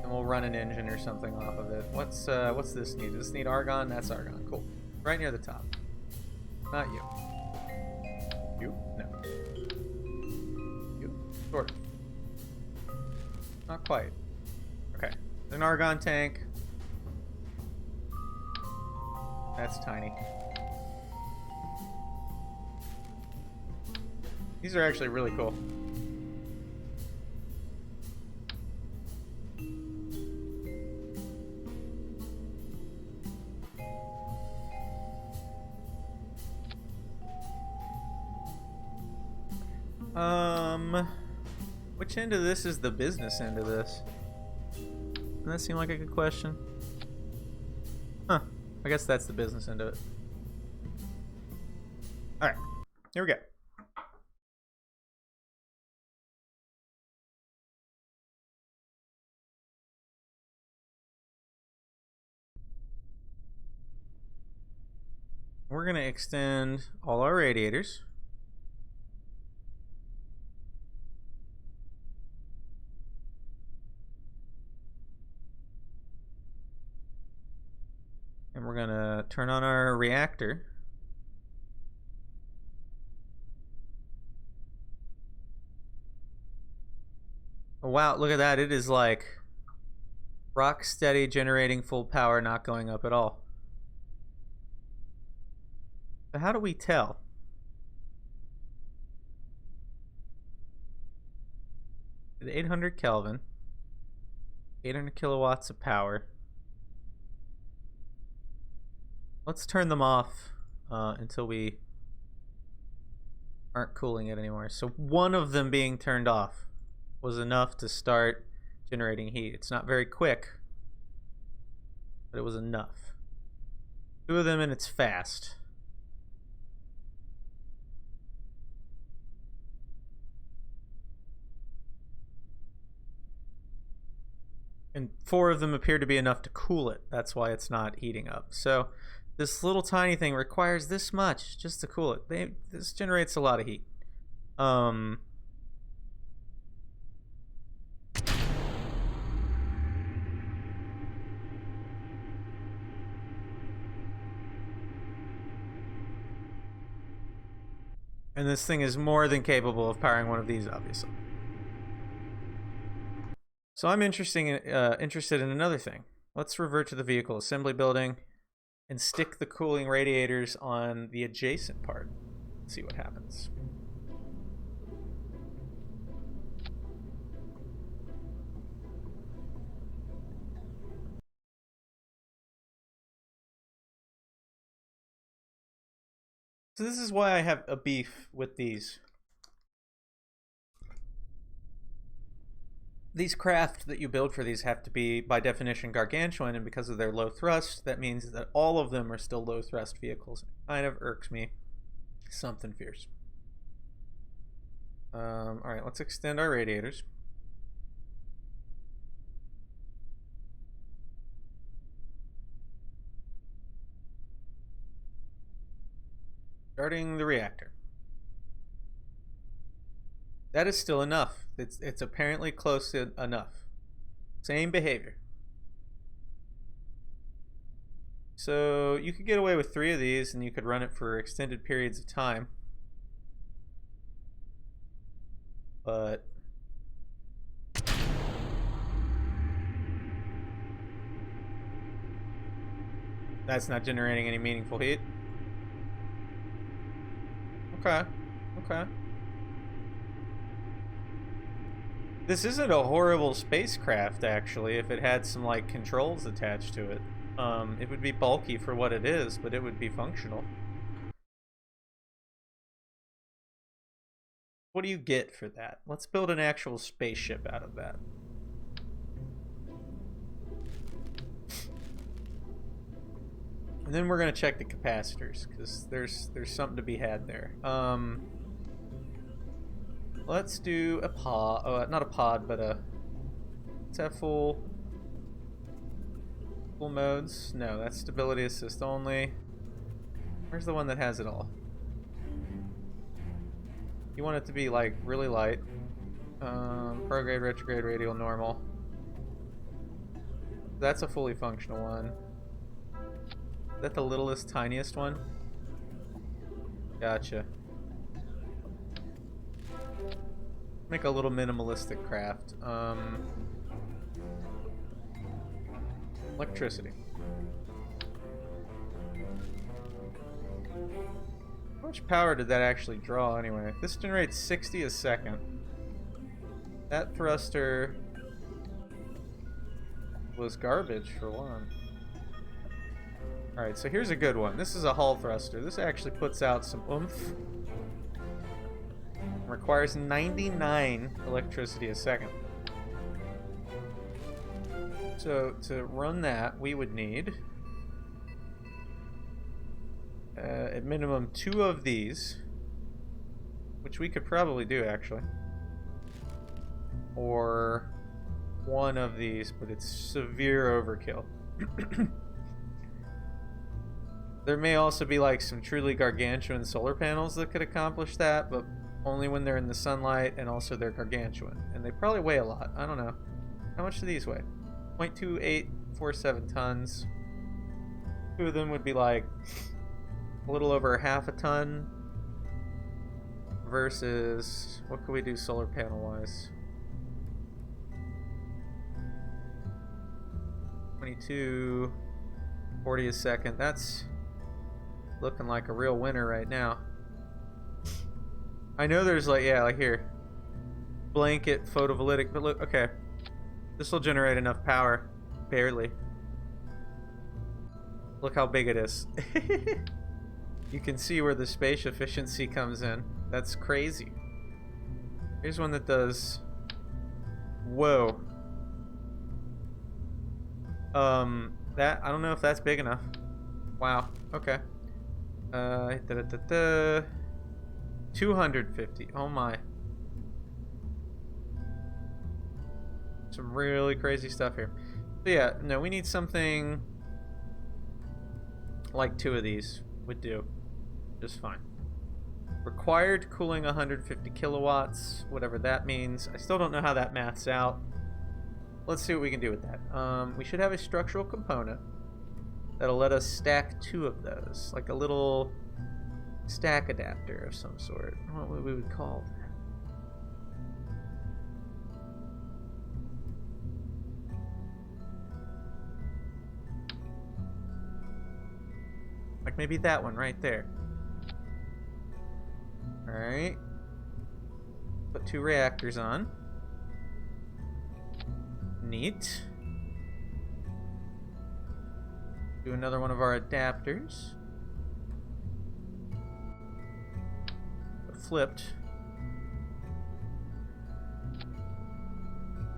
And we'll run an engine or something off of it. What's this need? Does this need argon? That's argon. Cool. Right near the top. Not you. You? No. You? Sort of. Not quite. Okay. An argon tank. That's tiny. These are actually really cool. Which end of this is the business end of this? Doesn't that seem like a good question? Huh. I guess that's the business end of it. Alright. Here we go. We're going to extend all our radiators. And we're going to turn on our reactor. Oh, wow, look at that. It is like rock steady, generating full power, not going up at all. So how do we tell? At 800 Kelvin, 800 kilowatts of power. Let's turn them off until we aren't cooling it anymore. So one of them being turned off was enough to start generating heat. It's not very quick, but it was enough. Two of them and it's fast. And four of them appear to be enough to cool it. That's why it's not heating up. So this little tiny thing requires this much just to cool it. This generates a lot of heat. And this thing is more than capable of powering one of these, obviously. So I'm interested in another thing. Let's revert to the vehicle assembly building and stick the cooling radiators on the adjacent part. Let's see what happens. So this is why I have a beef with these. These craft that you build for these have to be, by definition, gargantuan, and because of their low thrust, that means that all of them are still low thrust vehicles. It kind of irks me. Something fierce. Alright, let's extend our radiators. Starting the reactor. That is still enough. It's apparently close to enough. Same behavior. So you could get away with 3 of these and you could run it for extended periods of time. But that's not generating any meaningful heat. Okay. Okay. This isn't a horrible spacecraft, actually, if it had some, like, controls attached to it. It would be bulky for what it is, but it would be functional. What do you get for that? Let's build an actual spaceship out of that. And then we're gonna check the capacitors, because there's something to be had there. Let's do a pod, not a pod, but let's have full modes. No, that's stability assist only. Where's the one that has it all? You want it to be like really light. Prograde, retrograde, radial, normal. That's a fully functional one. Is that the littlest, tiniest one? Gotcha. Make a little minimalistic craft. Electricity. How much power did that actually draw anyway? This generates 60 a second. That thruster was garbage for one. Alright, so here's a good one. This is a hull thruster. This actually puts out some oomph. Requires 99 electricity a second. So to run that, we would need at minimum 2 of these, which we could probably do actually, or 1 of these, but it's severe overkill. There may also be like some truly gargantuan solar panels that could accomplish that, but only when they're in the sunlight, and also they're gargantuan. And they probably weigh a lot. I don't know. How much do these weigh? 0.2847 tons. 2 of them would be like a little over half a ton. Versus, what could we do solar panel wise? 2240 a second. That's looking like a real winner right now. I know there's like, yeah, like here, blanket photovoltaic, but look, okay, this will generate enough power, barely. Look how big it is. You can see where the space efficiency comes in. That's crazy. Here's one that does, whoa. That, I don't know if that's big enough. Wow, okay. 250. Oh my. Some really crazy stuff here. So yeah, no, we need something like 2 of these would do just fine. Required cooling 150 kilowatts, whatever that means. I still don't know how that maths out. Let's see what we can do with that. We should have a structural component that'll let us stack 2 of those, like a little stack adapter of some sort. What would we call that? Like maybe that one right there. Alright. Put 2 reactors on. Neat. Do another one of our adapters. Flipped.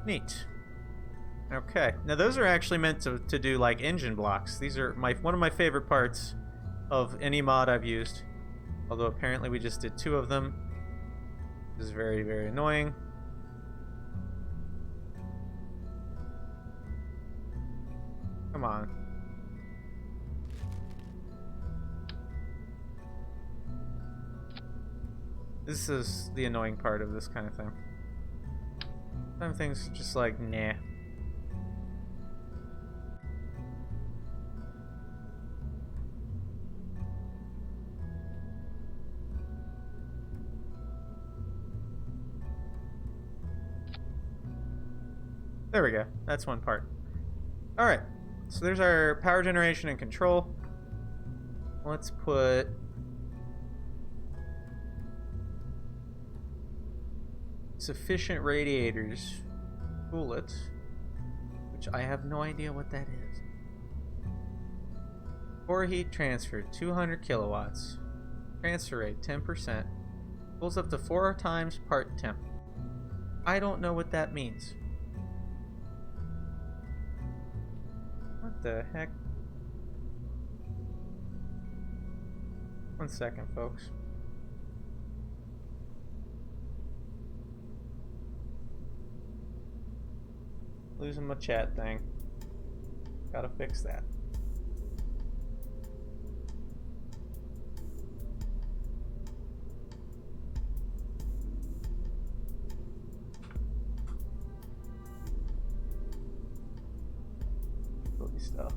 Neat. Okay. Now those are actually meant to do like engine blocks. These are one of my favorite parts of any mod I've used. Although apparently we just did 2 of them. This is very, very annoying. Come on. This is the annoying part of this kind of thing. Some things are just like, nah. There we go. That's one part. Alright. So there's our power generation and control. Let's put sufficient radiators. Cool it. Which I have no idea what that is. Core heat transfer, 200 kilowatts. Transfer rate, 10%. Pulls up to 4 times part temp. I don't know what that means. What the heck? One second, folks. Losing my chat thing. Gotta fix that. fancy stuff.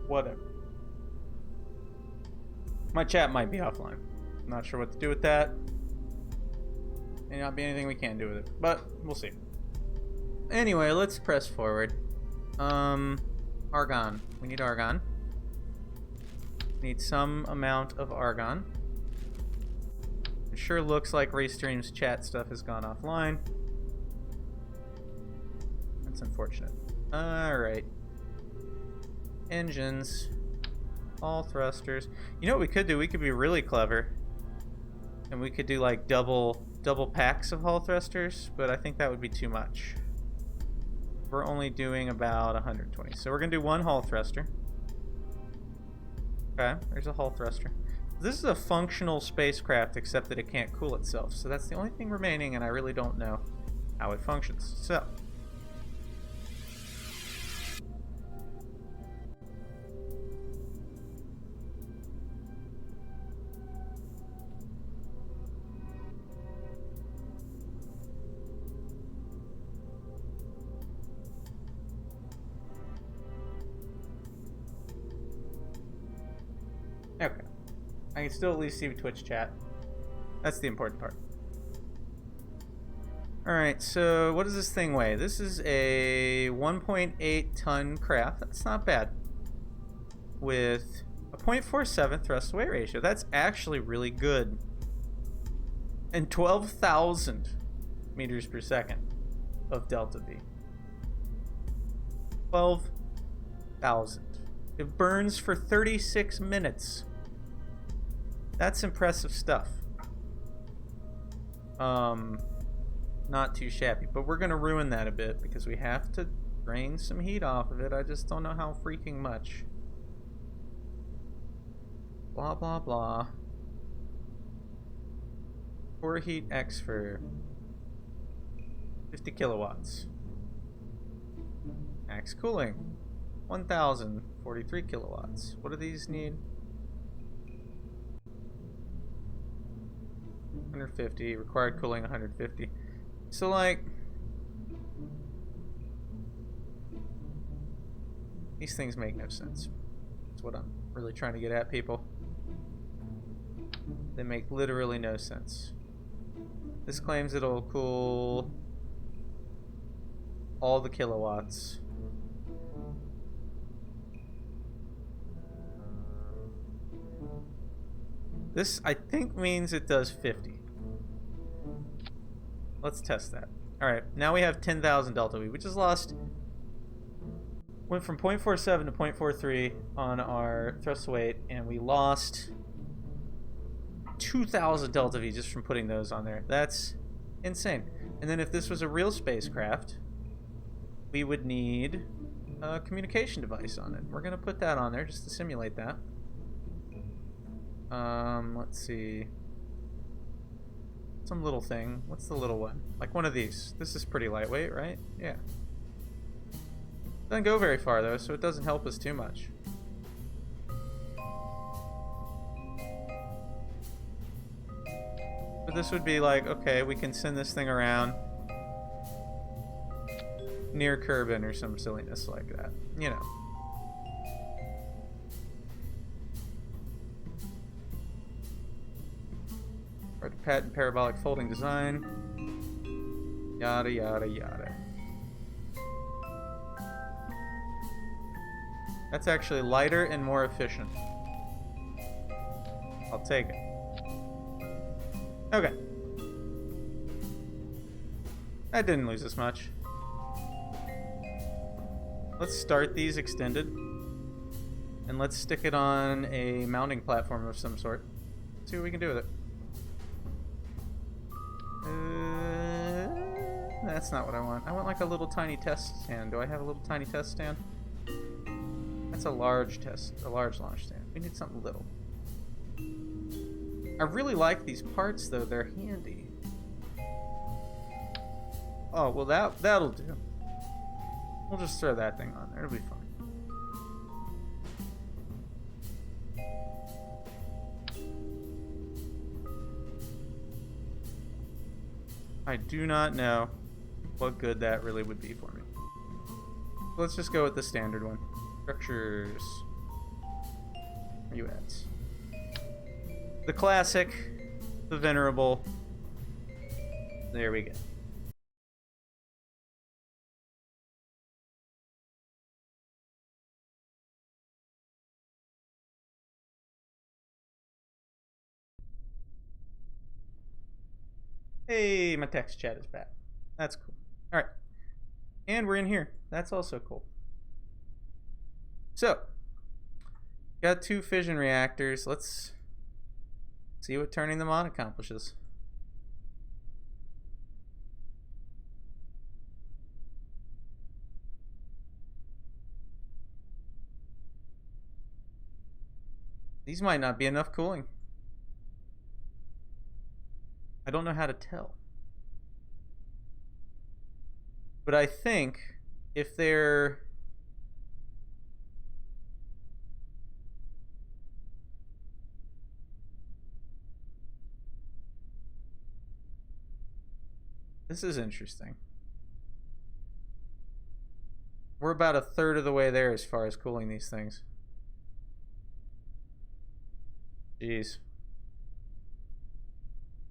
Whatever. My chat might be offline. I'm not sure what to do with that. May not be anything we can do with it, but we'll see. Anyway, let's press forward. Argon. We need argon. We need some amount of argon. It sure looks like Restream's chat stuff has gone offline. That's unfortunate. Alright. Engines. All thrusters. You know what we could do? We could be really clever. And we could do like double packs of hull thrusters, but I think that would be too much. We're only doing about 120. So we're going to do one hull thruster. Okay, there's a hull thruster. This is a functional spacecraft, except that it can't cool itself. So that's the only thing remaining, and I really don't know how it functions. So okay. I can still at least see Twitch chat. That's the important part. Alright, so what does this thing weigh? This is a 1.8 ton craft. That's not bad. With a 0.47 thrust to weight ratio. That's actually really good. And 12,000 meters per second of delta V. 12,000. It burns for 36 minutes. That's impressive stuff. Not too shabby, but we're gonna ruin that a bit because we have to drain some heat off of it. I just don't know how freaking much. Blah blah blah. Core heat X for 50 kilowatts. Max cooling 1043 kilowatts. What do these need? 150. Required cooling 150. So like these things make no sense. That's what I'm really trying to get at, people. They make literally no sense. This claims it'll cool all the kilowatts. This, I think, means it does 50. Let's test that. Alright, now we have 10,000 delta V. We just lost... Went from 0.47 to 0.43 on our thrust weight, and we lost 2,000 delta V just from putting those on there. That's insane. And then if this was a real spacecraft, we would need a communication device on it. We're going to put that on there just to simulate that. Let's see. Some little thing. What's the little one? Like one of these. This is pretty lightweight, right? Yeah. Doesn't go very far though, so it doesn't help us too much. But this would be like, okay, we can send this thing around near Kerbin or some silliness like that. You know. Or to patent parabolic folding design. Yada yada yada. That's actually lighter and more efficient. I'll take it. Okay. I didn't lose as much. Let's start these extended. And let's stick it on a mounting platform of some sort. See what we can do with it. That's not what I want. I want like a little tiny test stand. Do I have a little tiny test stand? That's a large launch stand. We need something little. I really like these parts though, they're handy. Oh, well that'll do. We'll just throw that thing on there, it'll be fine. I do not know what good that really would be for me. Let's just go with the standard one. Structures. Where are you at? The classic, the venerable. There we go. Hey, my text chat is back. That's cool. Alright. And we're in here. That's also cool. So, got 2 fission reactors. Let's see what turning them on accomplishes. These might not be enough cooling. I don't know how to tell. But I think if they're... This is interesting. We're about a third of the way there as far as cooling these things. Jeez.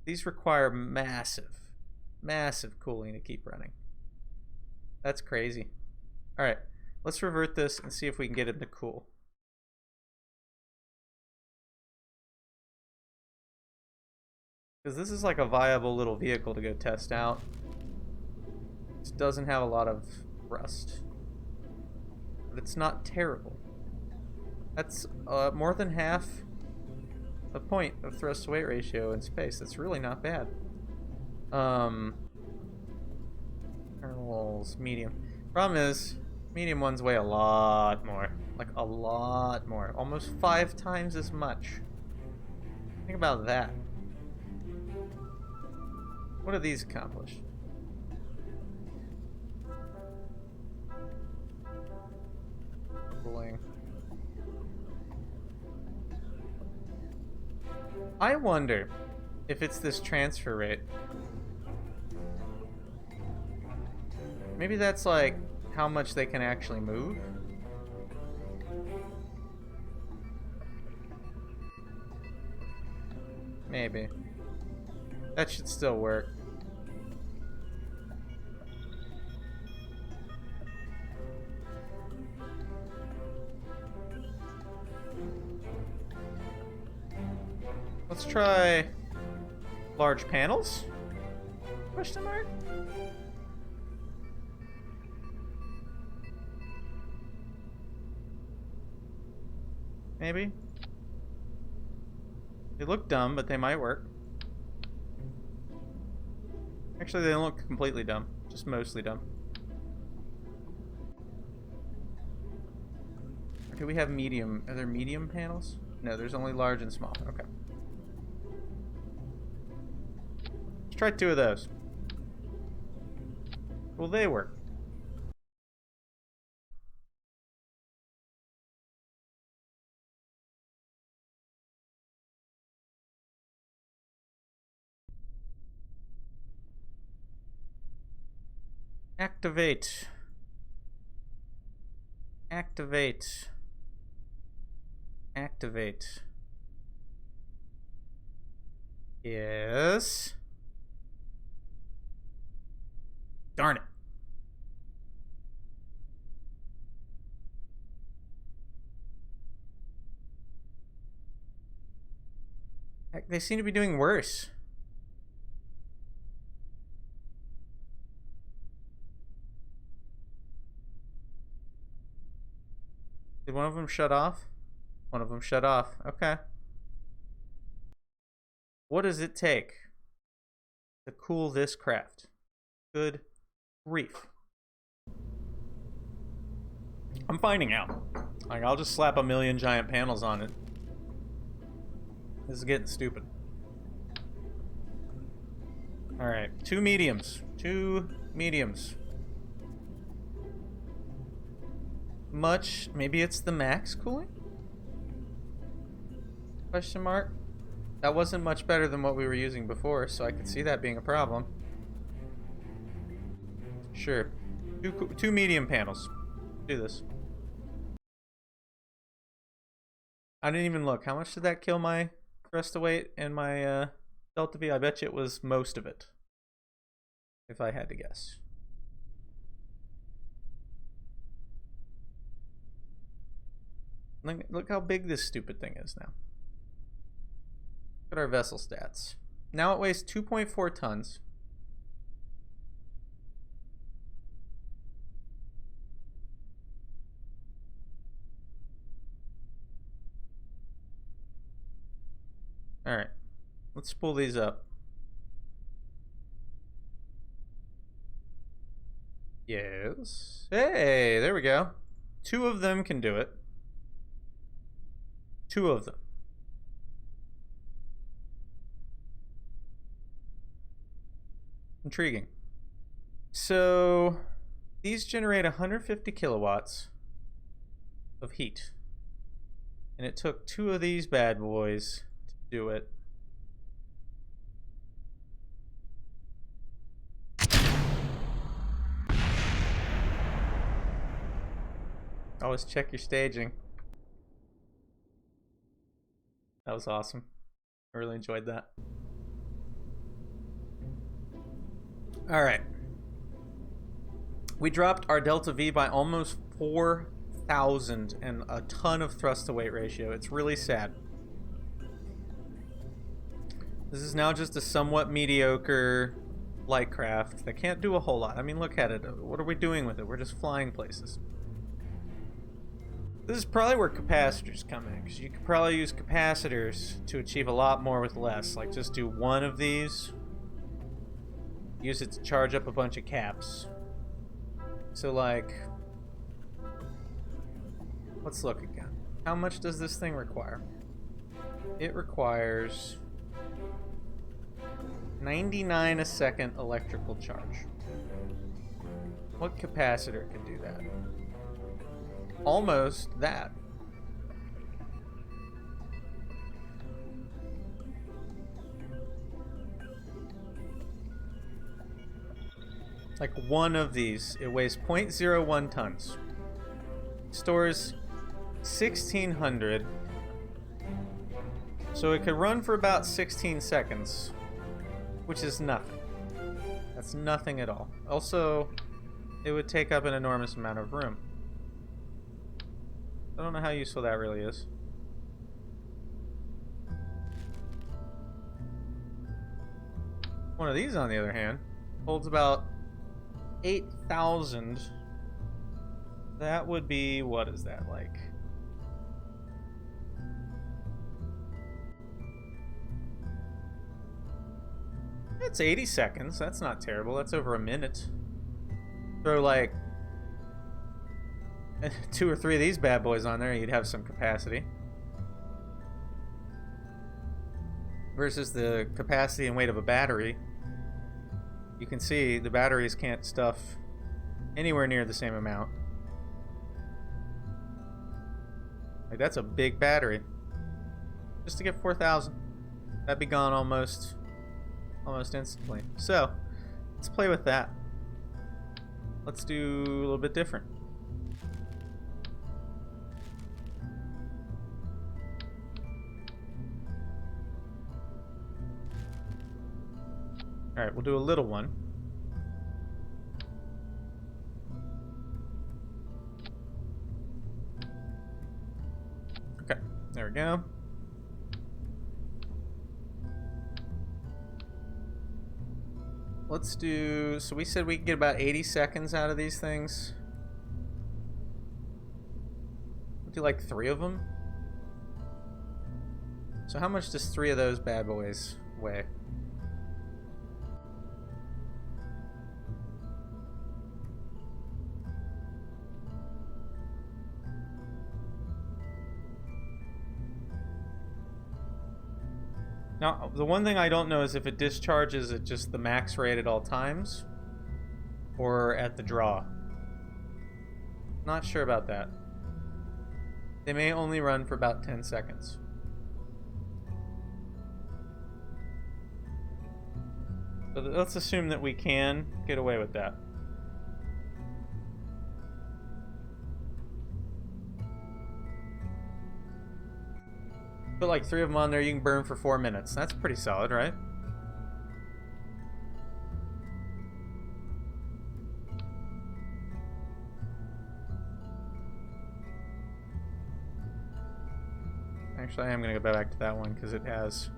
These require massive cooling to keep running. That's crazy. Alright, let's revert this and see if we can get it to cool. Because this is like a viable little vehicle to go test out. It doesn't have a lot of rust. But it's not terrible. That's more than half a point of thrust to weight ratio in space. That's really not bad. Kernels, medium. Problem is, medium ones weigh a lot more. Like a lot more. Almost 5 times as much. Think about that. What do these accomplish? Cooling. I wonder if it's this transfer rate. Maybe that's like how much they can actually move. Maybe. That should still work. Let's try large panels? Question mark? Maybe? They look dumb, but they might work. Actually, they don't look completely dumb. Just mostly dumb. Or do we have medium? Are there medium panels? No, there's only large and small. Okay. Let's try 2 of those. Will they work? Activate. Activate. Activate. Yes. Darn it. Heck, they seem to be doing worse. Did one of them shut off? One of them shut off. Okay. What does it take to cool this craft? Good grief. I'm finding out. Like, I'll just slap a million giant panels on it. This is getting stupid. Alright, 2 mediums. 2 mediums. Much, maybe it's the max cooling? Question mark? That wasn't much better than what we were using before, so I could see that being a problem. Sure. 2 medium panels. Do this. I didn't even look. How much did that kill my thrust to weight and my delta V? I bet you it was most of it, if I had to guess. Look how big this stupid thing is now. Look at our vessel stats. Now it weighs 2.4 tons. Alright, let's spool these up. Yes. Hey, there we go. 2 of them can do it. 2 of them. Intriguing. So, these generate 150 kilowatts of heat. And it took 2 of these bad boys to do it. Always check your staging. That was awesome. I really enjoyed that. Alright. We dropped our delta V by almost 4,000 and a ton of thrust to weight ratio. It's really sad. This is now just a somewhat mediocre light craft that can't do a whole lot. I mean, look at it. What are we doing with it? We're just flying places. This is probably where capacitors come in, because you could probably use capacitors to achieve a lot more with less. Like, just do 1 of these. Use it to charge up a bunch of caps. So, like, let's look again. How much does this thing require? It requires 99 a second electrical charge. What capacitor can do that? Almost that. Like 1 of these, it weighs 0.01 tons. Stores 1600. So it could run for about 16 seconds, which is nothing. That's nothing at all. Also, it would take up an enormous amount of room. I don't know how useful that really is. One of these, on the other hand, holds about 8,000. That would be, what is that like? It's 80 seconds. That's not terrible. That's over a minute. Throw like 2 or 3 of these bad boys on there, you'd have some capacity. Versus the capacity and weight of a battery. You can see the batteries can't stuff anywhere near the same amount. Like, that's a big battery. Just to get 4,000. That'd be gone almost instantly. So, let's play with that. Let's do a little bit different. Alright, we'll do a little one. Okay, there we go. let's do... So we said we could get about 80 seconds out of these things. We'll do like 3 of them. So how much does 3 of those bad boys weigh? Now, the one thing I don't know is if it discharges at just the max rate at all times, or at the draw. Not sure about that. They may only run for about 10 seconds. So let's assume that we can get away with that. Put like 3 of them on there, you can burn for 4 minutes. That's pretty solid, right? Actually, I am going to go back to that one because it has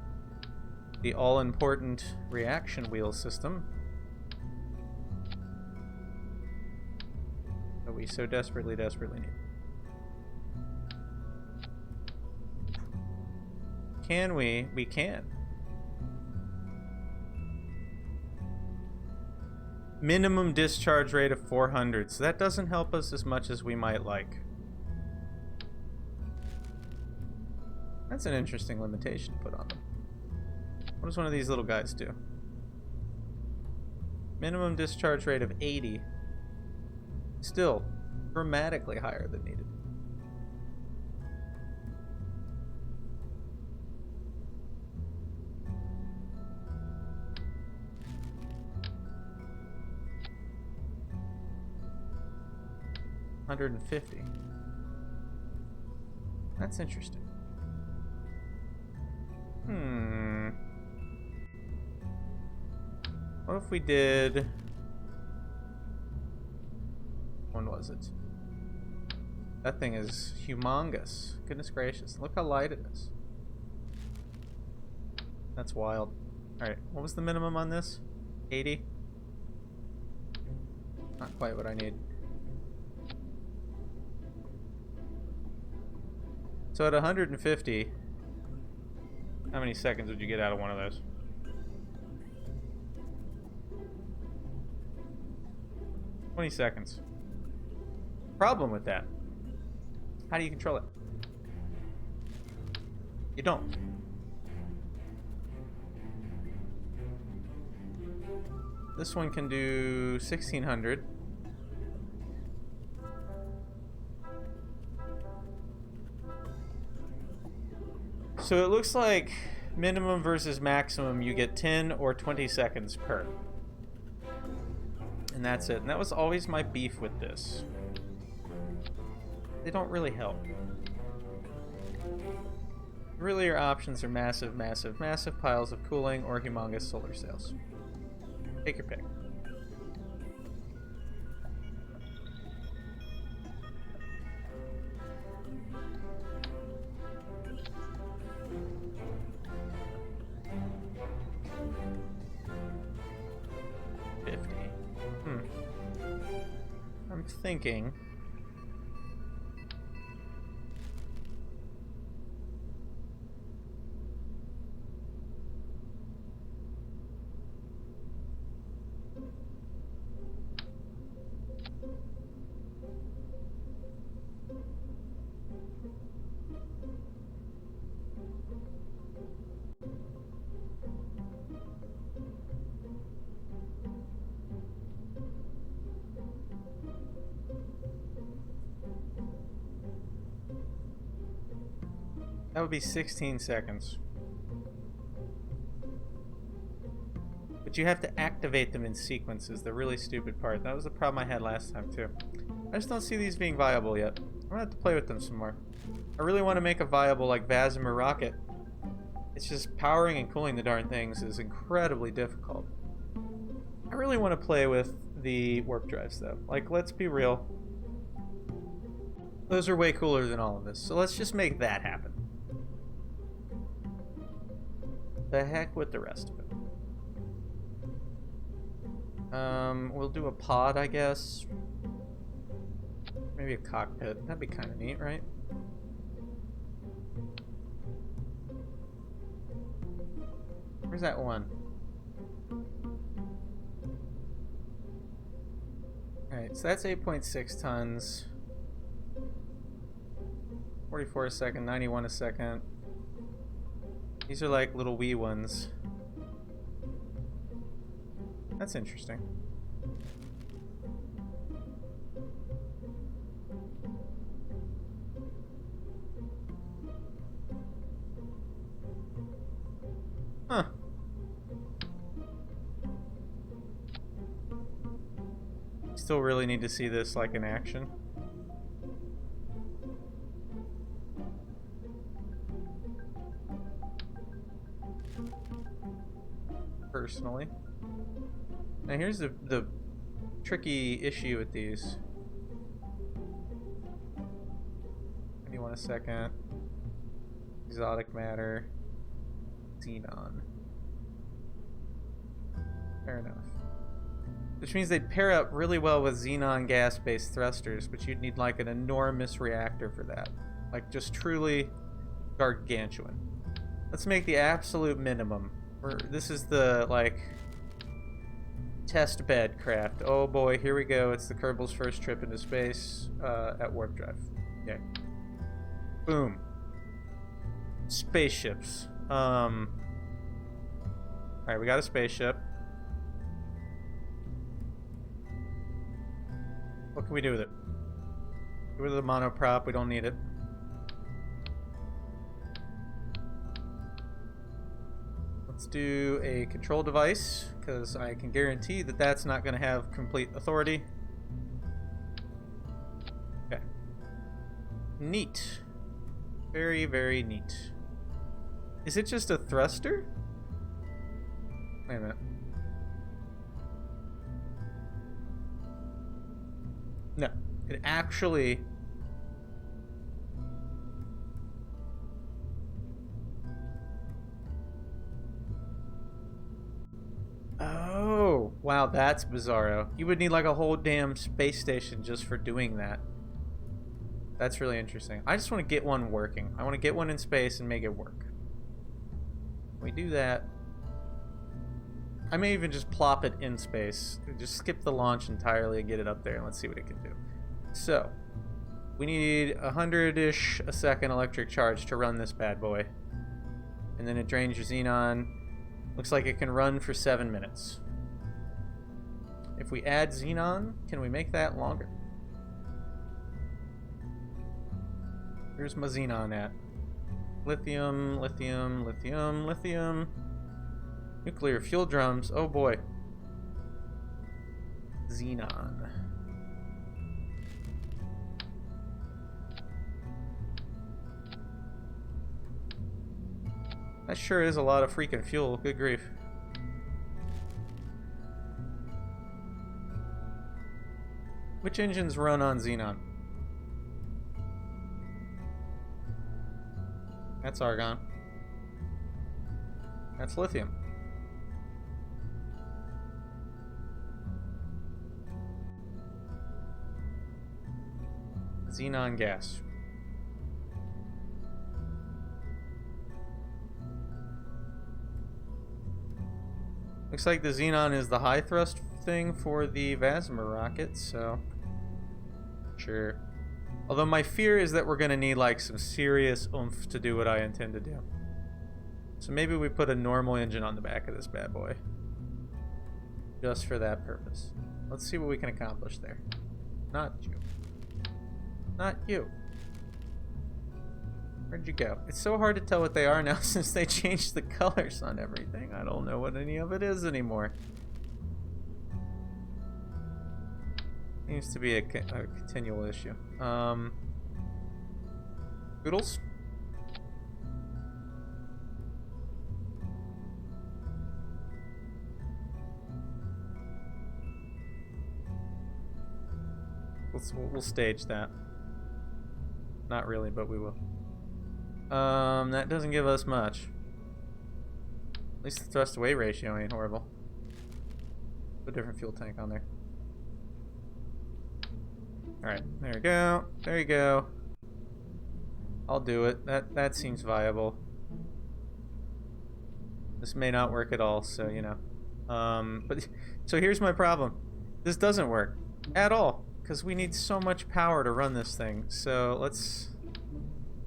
the all-important reaction wheel system that we so desperately, desperately need. Can we? We can. Minimum discharge rate of 400, so that doesn't help us as much as we might like. That's an interesting limitation to put on them. What does one of these little guys do? Minimum discharge rate of 80. Still, dramatically higher than needed. $150. That's interesting. What if we did... When was it? That thing is humongous. Goodness gracious. Look how light it is. That's wild. Alright, what was the minimum on this? 80? Not quite what I need. So at 150, how many seconds would you get out of one of those? $20 seconds. Problem with that. How do you control it? You don't. This one can do 1600. So it looks like minimum versus maximum, you get 10 or 20 seconds per. And that's it. And that was always my beef with this. They don't really help. Really, your options are massive, massive, massive piles of cooling or humongous solar sails. Take your pick. I'm thinking... That would be 16 seconds. But you have to activate them in sequences, the really stupid part. That was the problem I had last time too. I just don't see these being viable yet. I'm gonna have to play with them some more. I really want to make a viable like Vasimer rocket. It's just powering and cooling the darn things is incredibly difficult. I really want to play with the warp drives though. Like, let's be real. Those are way cooler than all of this. So let's just make that happen. The heck with the rest of it. We'll do a pod, I guess. Maybe a cockpit. That'd be kind of neat, right? Where's that one? Alright, so that's 8.6 tons. 44 a second, 91 a second. These are like little wee ones. That's interesting. Huh. Still really need to see this like in action. Personally. Now here's the tricky issue with these. Give me 1 second. Exotic matter. Xenon. Fair enough. Which means they'd pair up really well with xenon gas-based thrusters, but you'd need like an enormous reactor for that. Like just truly gargantuan. Let's make the absolute minimum. This is the like test bed craft. Oh boy, here we go. It's the Kerbal's first trip into space at warp drive. Okay. Boom. Spaceships. Alright, we got a spaceship. What can we do with it? Get rid of the monoprop, we don't need it. Let's do a control device, because I can guarantee that that's not going to have complete authority. Okay. Neat. Very, very neat. Is it just a thruster? Wait a minute. No, it actually... Oh, wow, that's bizarro. You would need like a whole damn space station just for doing that. That's really interesting. I just want to get one working. I want to get one in space and make it work. When we do that, I may even just plop it in space. Just skip the launch entirely and get it up there, and let's see what it can do. So, we need 100-ish a second electric charge to run this bad boy. And then it drains your xenon. Looks like it can run for 7 minutes. If we add xenon, can we make that longer? Here's my xenon at. Lithium, lithium, lithium, lithium. Nuclear fuel drums. Oh boy. Xenon. That sure is a lot of freaking fuel. Good grief. Which engines run on xenon? That's argon. That's lithium. Xenon gas. Looks like the xenon is the high thrust thing for the Vasmer rocket, so sure. Although my fear is that we're gonna need like some serious oomph to do what I intend to do. So maybe we put a normal engine on the back of this bad boy. Just for that purpose. Let's see what we can accomplish there. Not you. Not you. Where'd you go? It's so hard to tell what they are now since they changed the colors on everything. I don't know what any of it is anymore. Seems to be a continual issue. Oodles? We'll stage that. Not really, but we will. That doesn't give us much. At least the thrust-to-weight ratio ain't horrible. a different fuel tank on there. Alright, there we go. There you go. I'll do it. That seems viable. This may not work at all, so you know. But so here's my problem. This doesn't work at all because we need so much power to run this thing. So let's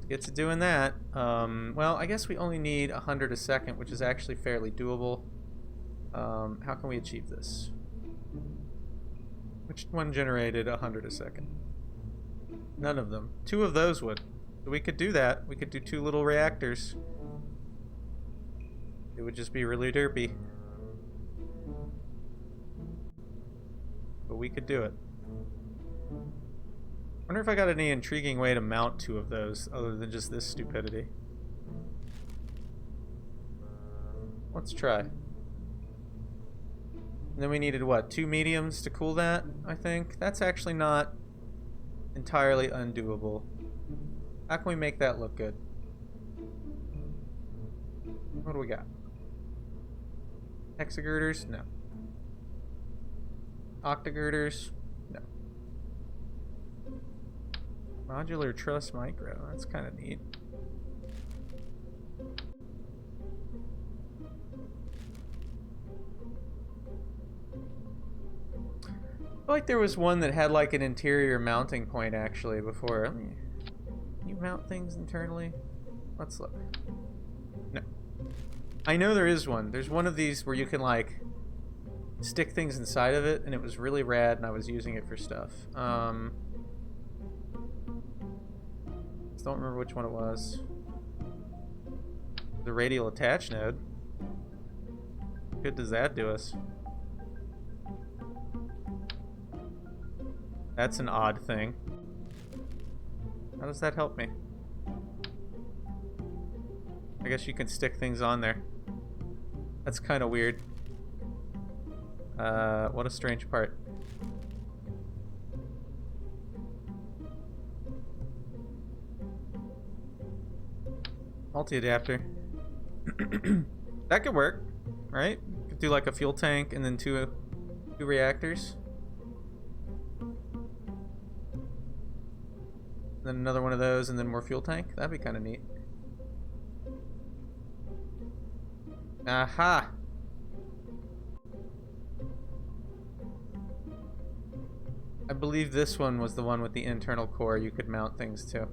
get to doing that. Well, I guess we only need 100 a second, which is actually fairly doable. How can we achieve this? Which one generated 100 a second? None of them. 2 of those would. So we could do that. We could do 2 little reactors. It would just be really derpy. But we could do it. Wonder if I got any intriguing way to mount 2 of those other than just this stupidity. Let's try. And then we needed what? 2 mediums to cool that, I think? That's actually not entirely undoable. How can we make that look good? What do we got? Hexagirders? No. Octagirders? No. Modular truss micro. That's kind of neat. I feel like there was one that had like an interior mounting point actually before. Can you mount things internally? Let's look. No. I know there is one. There's one of these where you can like stick things inside of it, and it was really rad, and I was using it for stuff. Just don't remember which one it was. The radial attach node. What good does that do us? That's an odd thing. How does that help me? I guess you can stick things on there. That's kind of weird. What a strange part. Multi-adapter. That could work, right? Could do like a fuel tank and then two reactors. Then another one of those and then more fuel tank. That'd be kind of neat. Aha! I believe this one was the one with the internal core you could mount things to.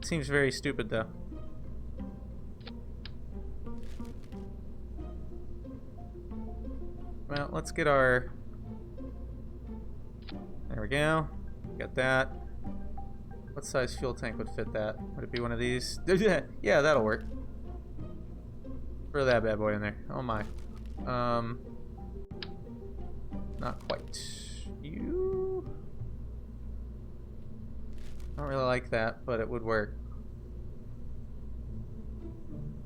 Seems very stupid though. Well, let's get our... There we go. Got that. What size fuel tank would fit that? Would it be one of these? Yeah, that'll work. Throw that bad boy in there. Oh my. Not quite. You... I don't really like that, but it would work.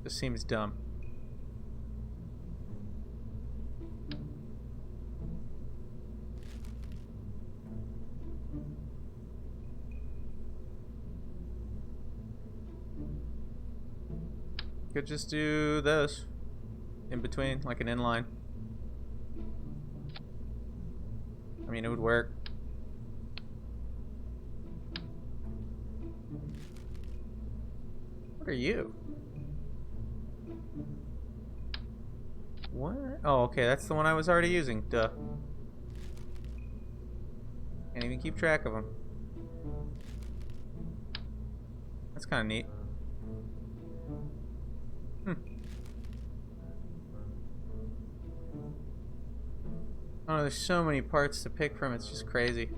This seems dumb. Could just do those in between, like an inline. I mean, it would work. What are you? What? Oh, okay, that's the one I was already using. Duh. Can't even keep track of them. That's kind of neat. Oh, there's so many parts to pick from, it's just crazy.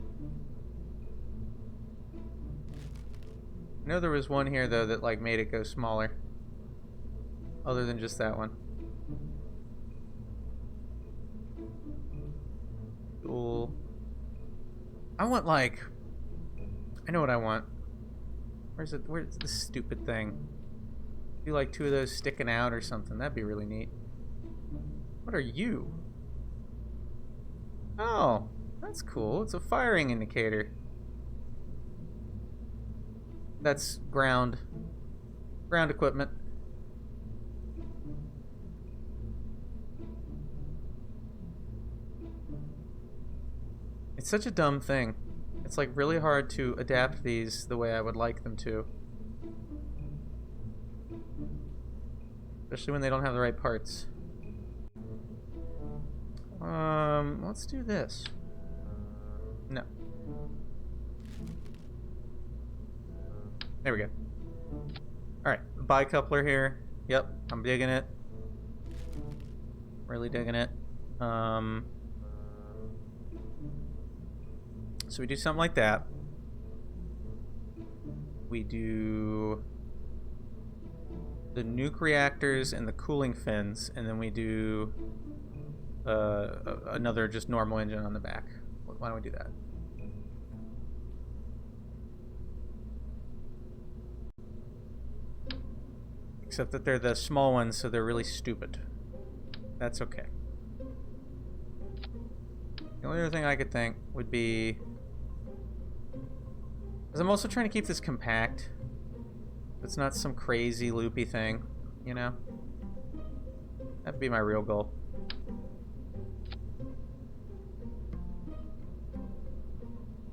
I know there was one here, though, that like made it go smaller. Other than just that one. Cool. I want like... I know what I want. Where's it? Where's this stupid thing? Do like 2 of those sticking out or something. That'd be really neat. What are you? Oh, that's cool. It's a firing indicator. that's ground equipment. It's such a dumb thing. It's like really hard to adapt these the way I would like them to. Especially when they don't have the right parts. Let's do this. No. There we go. Alright, bicoupler here. Yep, I'm digging it. Really digging it. So we do something like that. We do the nuke reactors and the cooling fins, and then we do another just normal engine on the back. Why don't we do that? Except that they're the small ones, so they're really stupid. That's okay. The only other thing I could think would be... because I'm also trying to keep this compact. It's not some crazy loopy thing, you know? That'd be my real goal.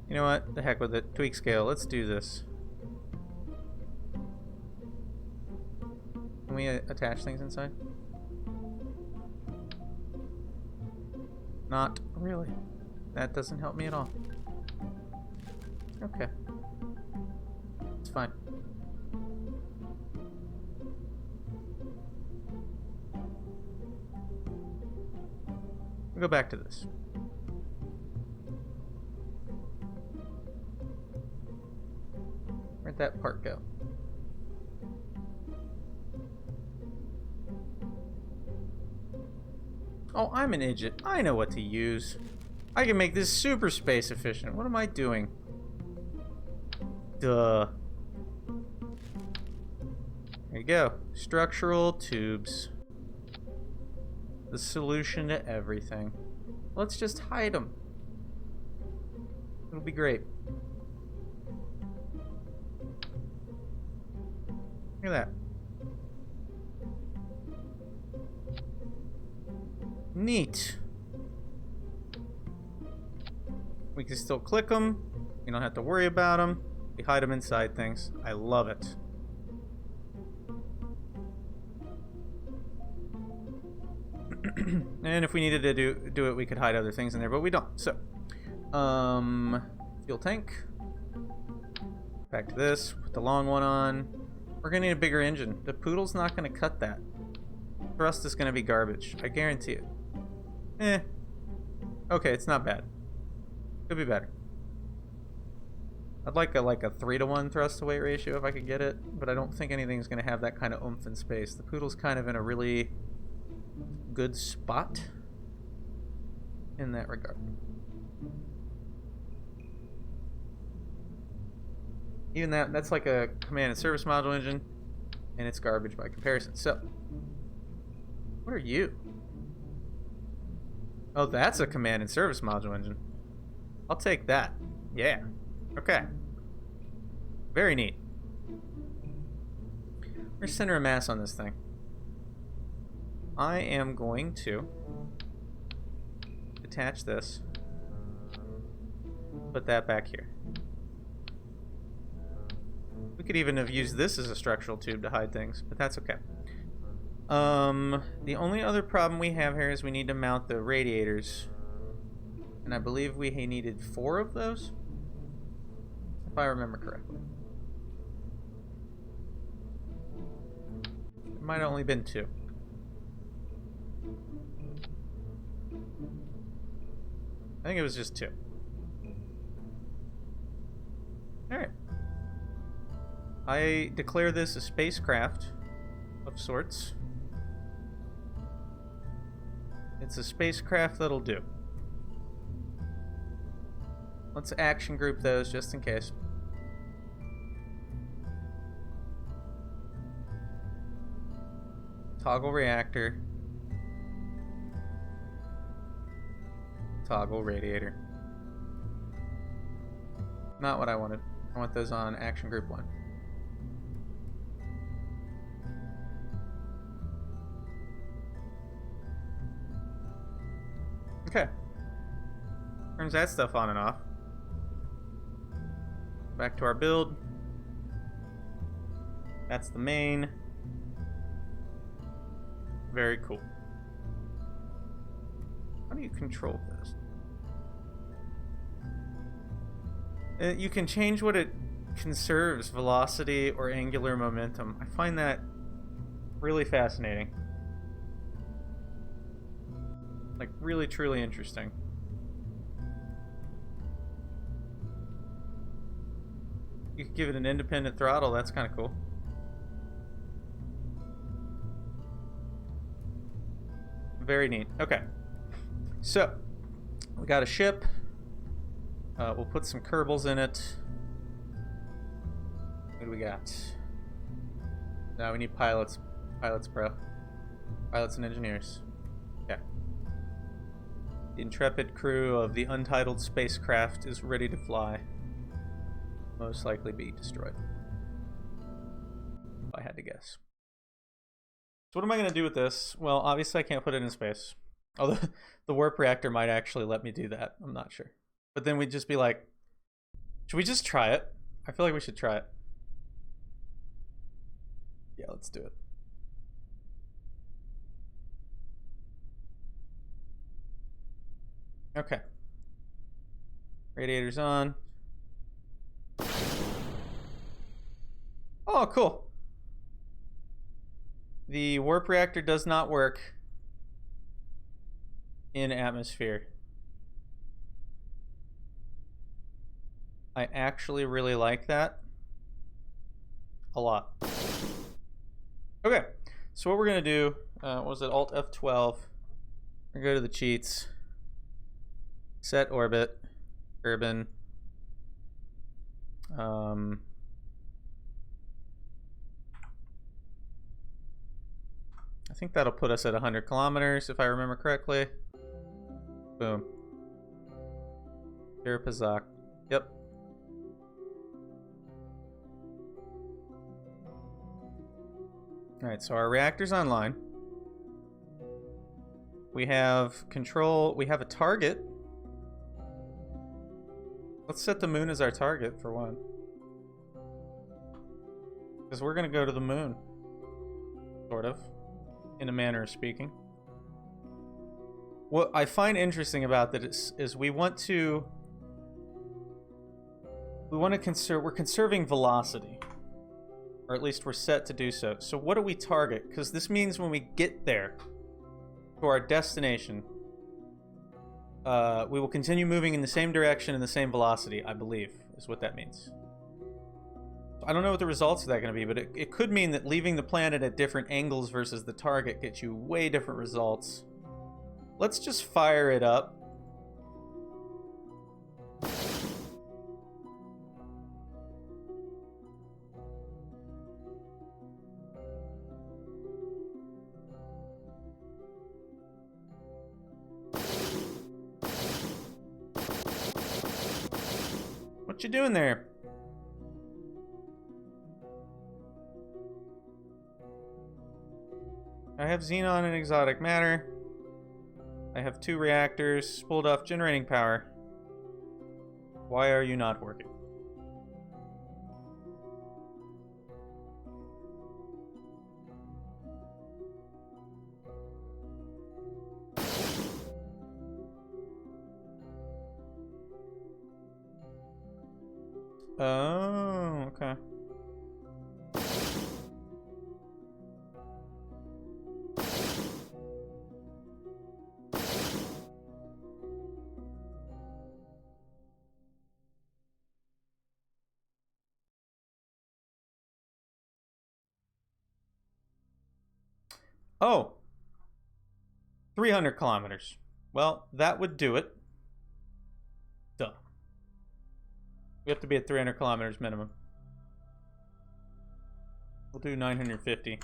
You know what? The heck with it. Tweak scale. Let's do this. Can we attach things inside? Not really. That doesn't help me at all. Okay. It's fine. We'll go back to this. Where'd that part go? Oh, I'm an idiot. I know what to use. I can make this super space efficient. What am I doing? Duh. There you go. Structural tubes. The solution to everything. Let's just hide them. It'll be great. Look at that. Neat. We can still click them. We don't have to worry about them. We hide them inside things. I love it. And if we needed to do it, we could hide other things in there, but we don't. So, fuel tank. Back to this. Put the long one on. We're gonna need a bigger engine. The Poodle's not gonna cut that. Thrust is gonna be garbage. I guarantee it. Eh. Okay, it's not bad. Could be better. I'd like a 3-to-1 thrust to weight ratio if I could get it, but I don't think anything's gonna have that kind of oomph in space. The Poodle's kind of in a really good spot in that regard. Even that's like a command and service module engine, and it's garbage by comparison. So, what are you? Oh, that's a command and service module engine. I'll take that. Yeah. Okay. Very neat. Where's center of mass on this thing? I am going to attach this. Put that back here. We could even have used this as a structural tube to hide things, but that's okay. The only other problem we have here is we need to mount the radiators. And I believe we needed 4 of those, if I remember correctly. It might have only been 2. I think it was just 2. Alright. I declare this a spacecraft of sorts. It's a spacecraft that'll do. Let's action group those just in case. Toggle reactor. Toggle radiator. Not what I wanted. I want those on action group 1. Okay. Turns that stuff on and off. Back to our build. That's the main. Very cool. How do you control this? You can change what it conserves, velocity or angular momentum. I find that really fascinating. Like, really, truly interesting. You could give it an independent throttle, that's kind of cool. Very neat. Okay. So, we got a ship. We'll put some Kerbals in it. What do we got? Now we need pilots. Pilots, bro. Pilots and engineers. Okay. The intrepid crew of the untitled spacecraft is ready to fly. Most likely be destroyed. If I had to guess. So what am I going to do with this? Well, obviously I can't put it in space. Although the warp reactor might actually let me do that. I'm not sure. But then we'd just be like, should we just try it? I feel like we should try it. Yeah, let's do it. Okay. Radiator's on. Oh, cool. The warp reactor does not work in atmosphere. I actually really like that a lot. Okay, so what we're gonna do, was it Alt F12? We're gonna go to the cheats, set orbit, urban. I think that'll put us at 100 kilometers if I remember correctly. Boom. Irpazak. Yep. Alright, so our reactor's online. We have control, we have a target. Let's set the moon as our target for one. Because we're gonna go to the moon. Sort of. In a manner of speaking. What I find interesting about that is we want to conserve, we're conserving velocity. Or at least we're set to do so. So what do we target? Because this means when we get there to our destination, we will continue moving in the same direction and the same velocity, I believe, is what that means. I don't know what the results of that are going to be, but it could mean that leaving the planet at different angles versus the target gets you way different results. Let's just fire it up. What you doing there? I have xenon and exotic matter. I have 2 reactors, spooled off generating power. Why are you not working? Oh, okay. Oh, 300 kilometers. Well, that would do it. Duh. We have to be at 300 kilometers minimum. We'll do 950.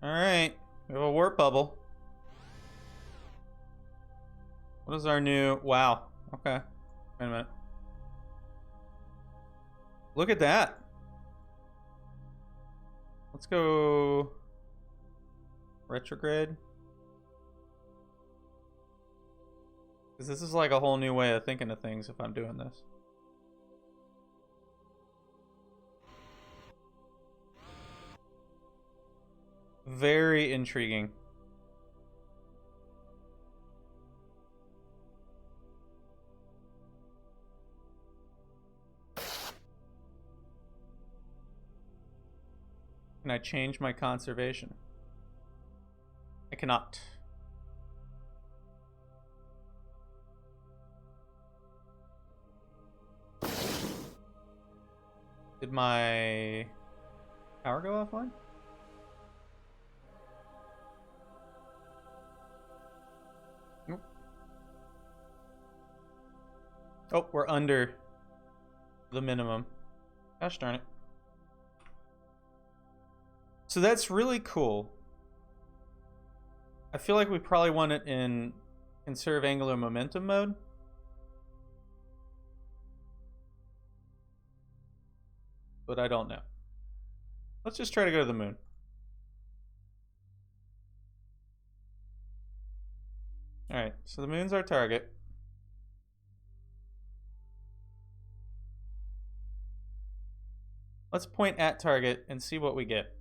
Alright, we have a warp bubble. What is our new... Wow, okay. Wait a minute. Look at that. Let's go retrograde. Because this is like a whole new way of thinking of things if I'm doing this. Very intriguing. Can I change my conservation? I cannot. Did my power go offline? Nope. Oh, we're under the minimum. Gosh darn it. So that's really cool. I feel like we probably want it in conserve angular momentum mode. But I don't know. Let's just try to go to the moon. Alright, so the moon's our target. Let's point at target and see what we get.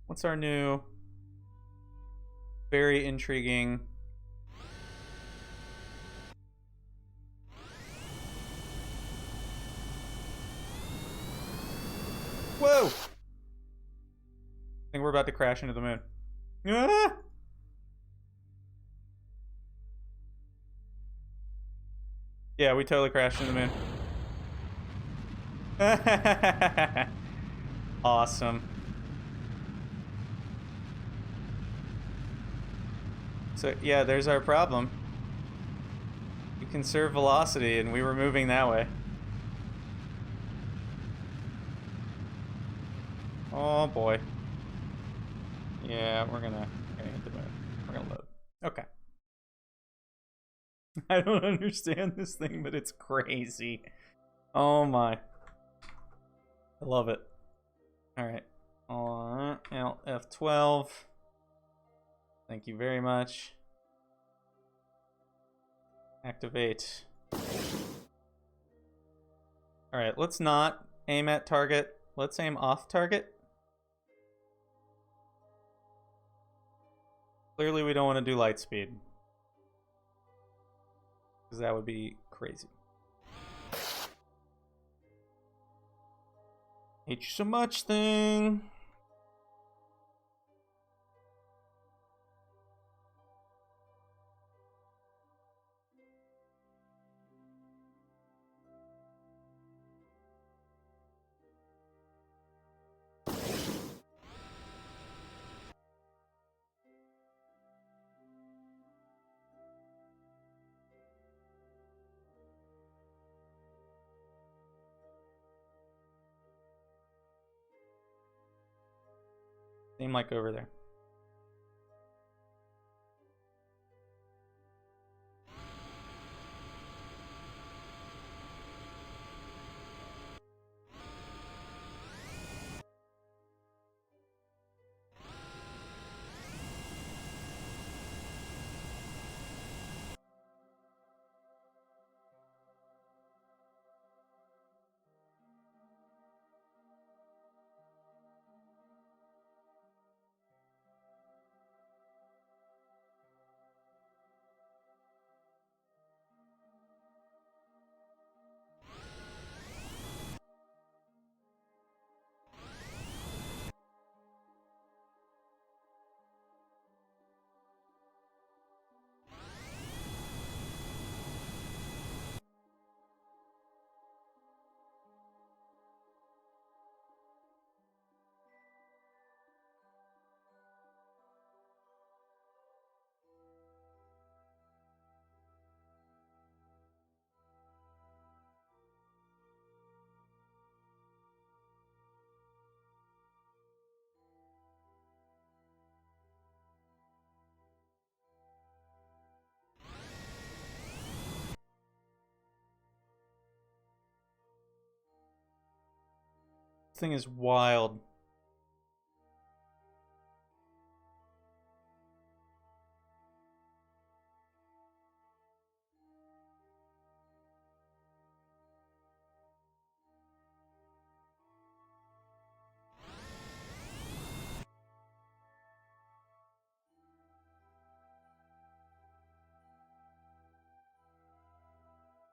What's our new, very intriguing... Whoa! I think we're about to crash into the moon. Ah! Yeah, we totally crashed into the moon. Awesome. So, yeah, there's our problem. We conserve velocity, and we were moving that way. Oh, boy. Yeah, we're gonna hit the moon. We're gonna load. Okay. I don't understand this thing, but it's crazy. Oh, my. I love it. Alright. Alt F12. Thank you very much. Activate. Alright, let's not aim at target. Let's aim off target. Clearly we don't want to do light speed. Because that would be crazy. Hate you so much, thing. Seem like over there. thing is wild.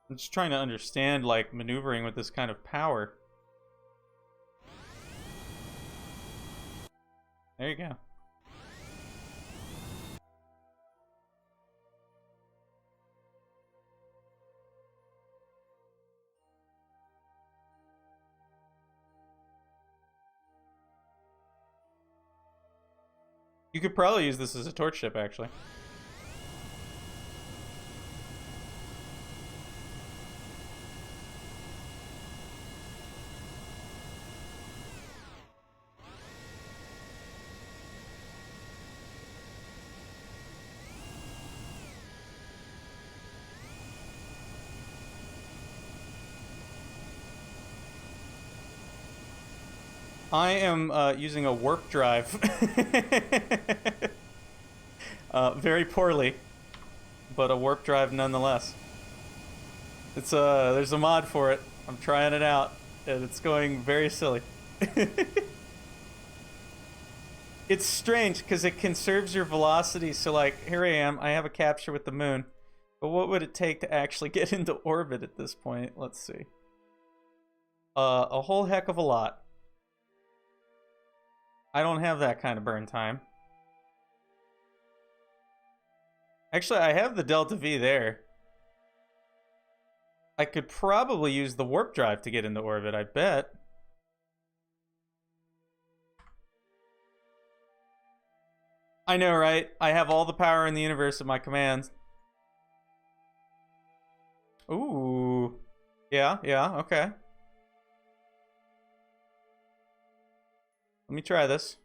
I'm just trying to understand, like, maneuvering with this kind of power. There you go. You could probably use this as a torch ship, actually. I am using a warp drive. Very poorly, but a warp drive nonetheless. It's there's a mod for it. I'm trying it out, and it's going very silly. It's strange because it conserves your velocity. So, like, here I am. I have a capture with the moon, but what would it take to actually get into orbit at this point? Let's see. A whole heck of a lot. I don't have that kind of burn time. Actually, I have the Delta V there. I could probably use the warp drive to get into orbit, I bet. I know, right? I have all the power in the universe at my command. Ooh. Yeah, okay. Let me try this.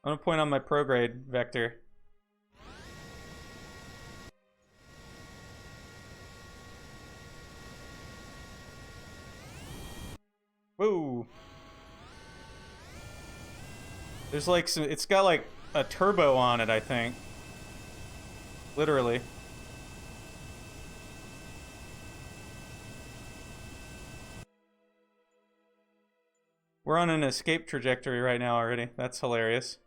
I'm gonna point on my prograde vector. Whoa. There's like some, it's got like a turbo on it, I think. Literally. We're on an escape trajectory right now already. That's hilarious.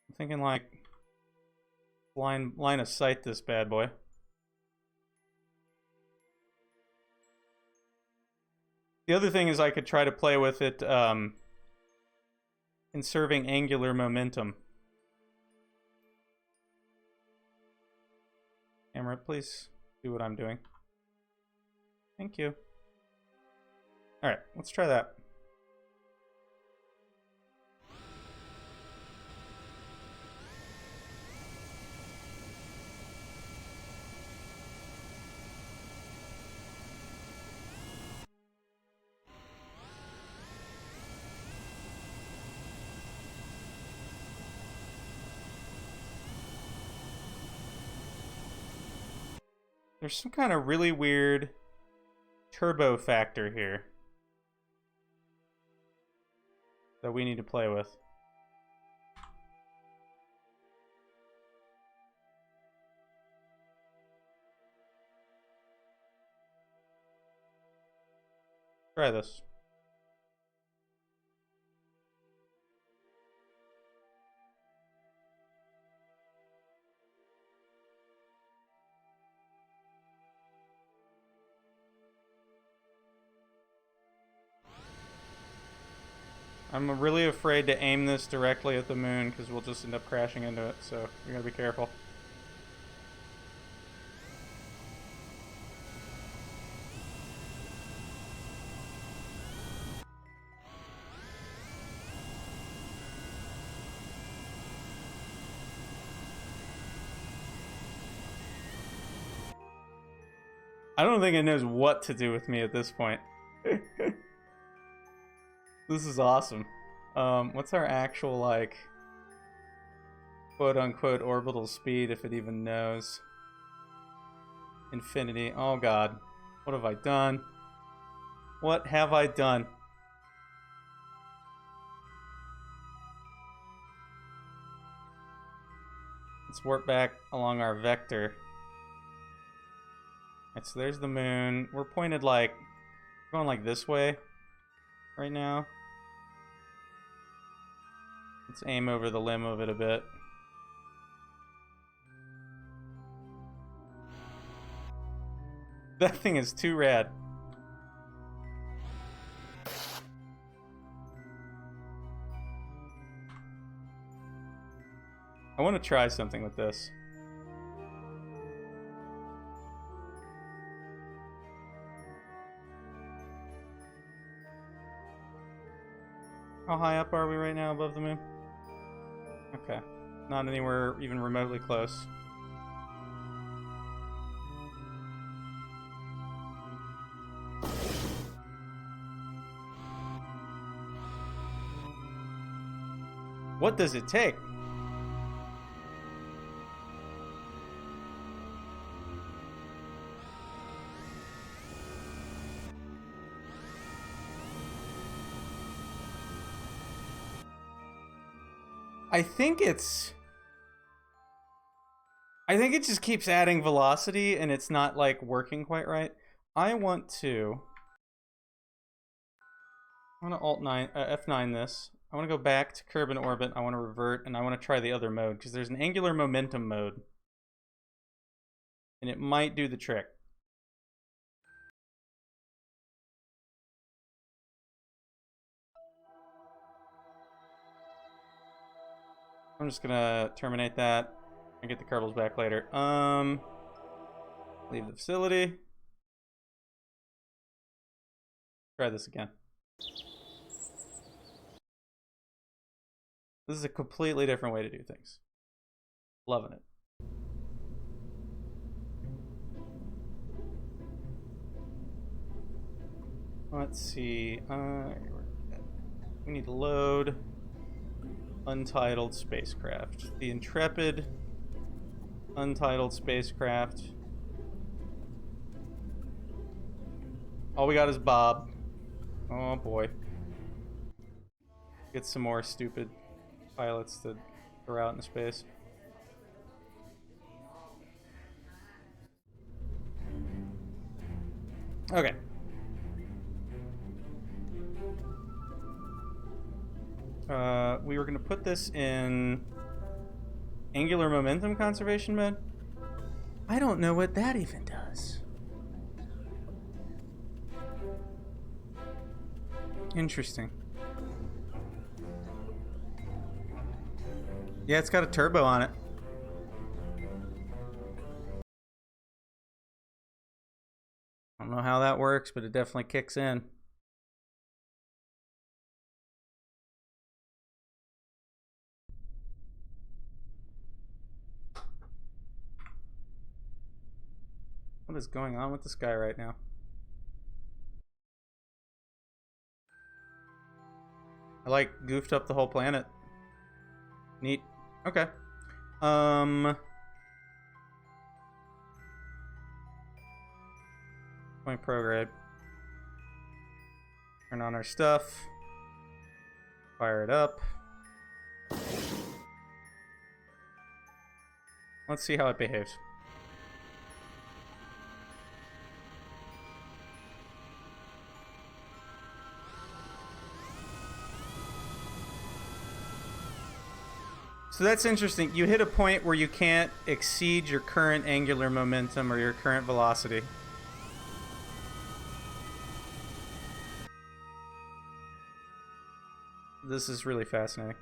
I'm thinking like line of sight this bad boy. The other thing is I could try to play with it conserving angular momentum. Camera, please do what I'm doing. Thank you. Alright, let's try that. There's some kind of really weird turbo factor here that we need to play with. Try this. I'm really afraid to aim this directly at the moon because we'll just end up crashing into it, so you gotta be careful. I don't think it knows what to do with me at this point. This is awesome. What's our actual, like, quote-unquote orbital speed, if it even knows? Infinity. Oh, God. What have I done? What have I done? Let's warp back along our vector. Alright, so there's the moon. We're pointed, like, going, like, this way right now. Let's aim over the limb of it a bit. That thing is too rad. I want to try something with this. How high up are we right now above the moon? Okay. Not anywhere even remotely close. What does it take? I think it just keeps adding velocity and it's not like working quite right. I want to Alt 9 F9 this. I want to go back to curb and orbit. I want to revert and I want to try the other mode because there's an angular momentum mode. And it might do the trick. I'm just gonna terminate that and get the Kerbals back later. Leave the facility. Try this again. This is a completely different way to do things. Loving it. Let's see. We need to load untitled spacecraft. The Intrepid untitled spacecraft. All we got is Bob. Oh boy. Get some more stupid pilots to throw out into space. Okay. We were going to put this in angular momentum conservation mode. I don't know what that even does. Interesting. Yeah, it's got a turbo on it. I don't know how that works, but it definitely kicks in. What is going on with this guy right now? I like goofed up the whole planet. Neat. Okay. Point prograde. Turn on our stuff. Fire it up. Let's see how it behaves. So that's interesting. You hit a point where you can't exceed your current angular momentum or your current velocity. This is really fascinating.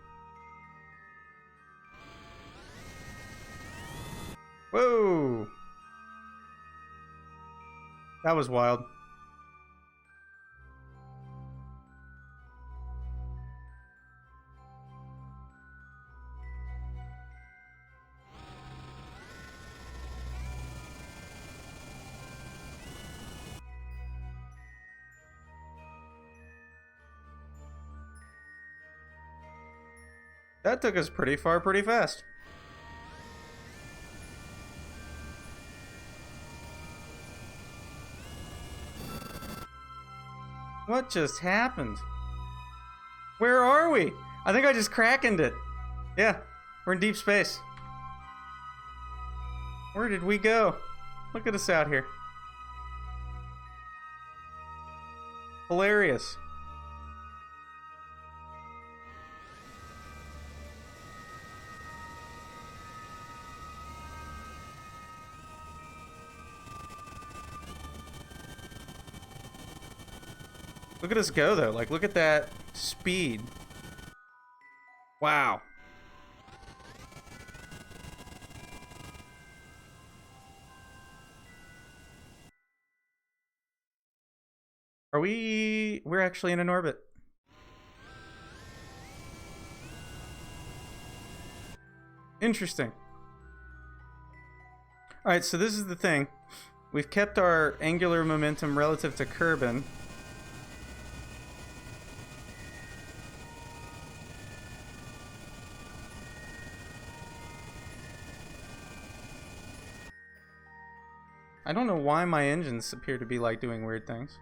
Whoa! That was wild. That took us pretty far pretty fast. What just happened? Where are we? I think I just crackened it. Yeah, we're in deep space. Where did we go? Look at us out here. Hilarious. Look at us go, though. Like, look at that speed. Wow. We're actually in an orbit. Interesting. Alright, so this is the thing. We've kept our angular momentum relative to Kerbin. I don't know why my engines appear to be like doing weird things.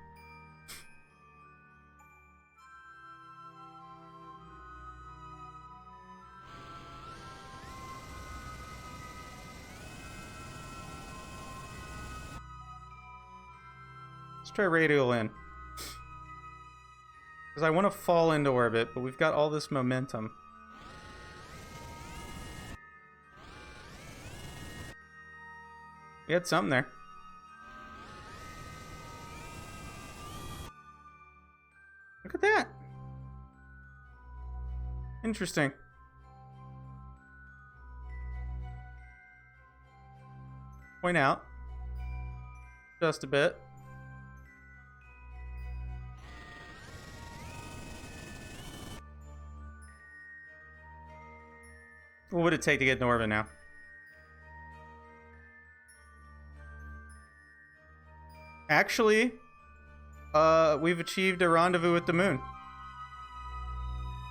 Let's try radial in. Because I want to fall into orbit, but we've got all this momentum. We had something there. Look at that. Interesting. Point out. Just a bit. What would it take to get in orbit now? Actually, we've achieved a rendezvous with the moon.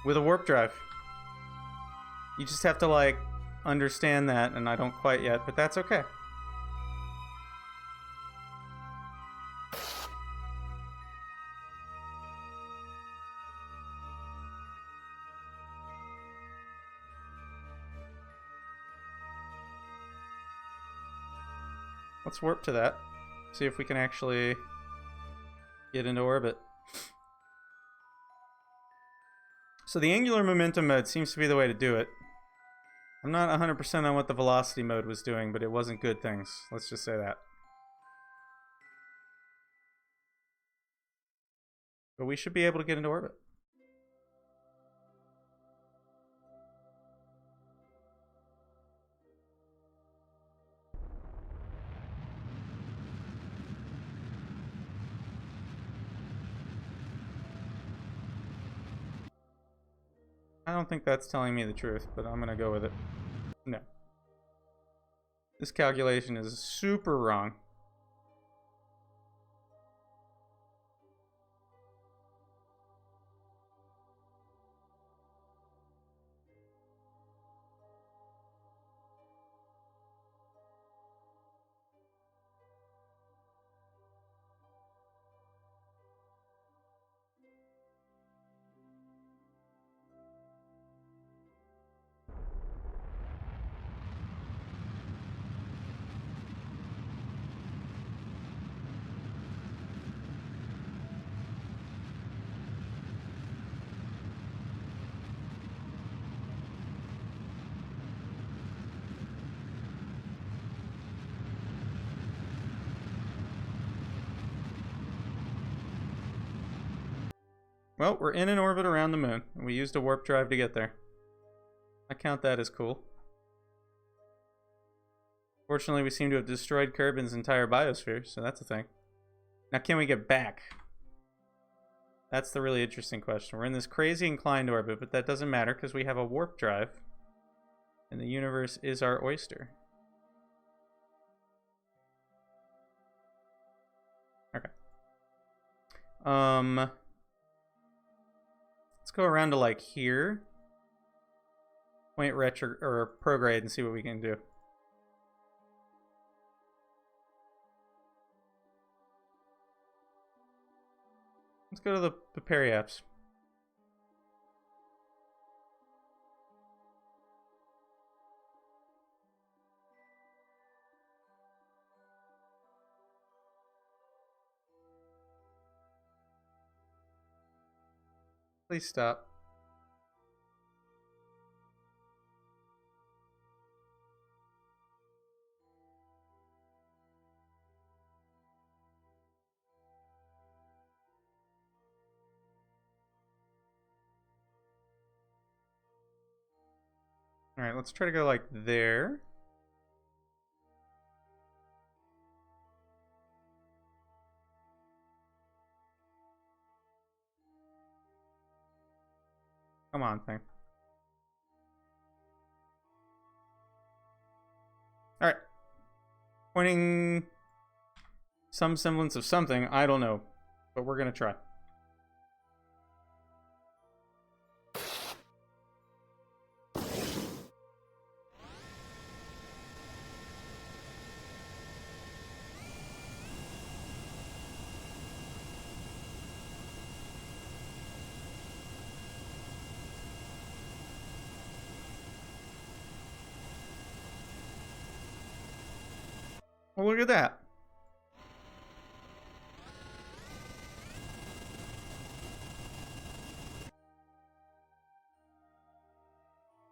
With a warp drive. You just have to, like, understand that, and I don't quite yet, but that's okay. Let's warp to that. See if we can actually get into orbit. So the angular momentum mode seems to be the way to do it. I'm not 100% on what the velocity mode was doing, but it wasn't good things. Let's just say that. But we should be able to get into orbit. I don't think that's telling me the truth, but I'm gonna go with it. No. This calculation is super wrong. Well, we're in an orbit around the moon, and we used a warp drive to get there. I count that as cool. Fortunately, we seem to have destroyed Kerbin's entire biosphere, so that's a thing. Now, can we get back? That's the really interesting question. We're in this crazy inclined orbit, but that doesn't matter because we have a warp drive, and the universe is our oyster. Okay. Let's go around to, like, here. Point retro or prograde and see what we can do. Let's go to the periapse. Please stop. Alright, let's try to go like there. Come on, thing. Alright. Pointing some semblance of something, I don't know. But we're gonna try. Well, look at that.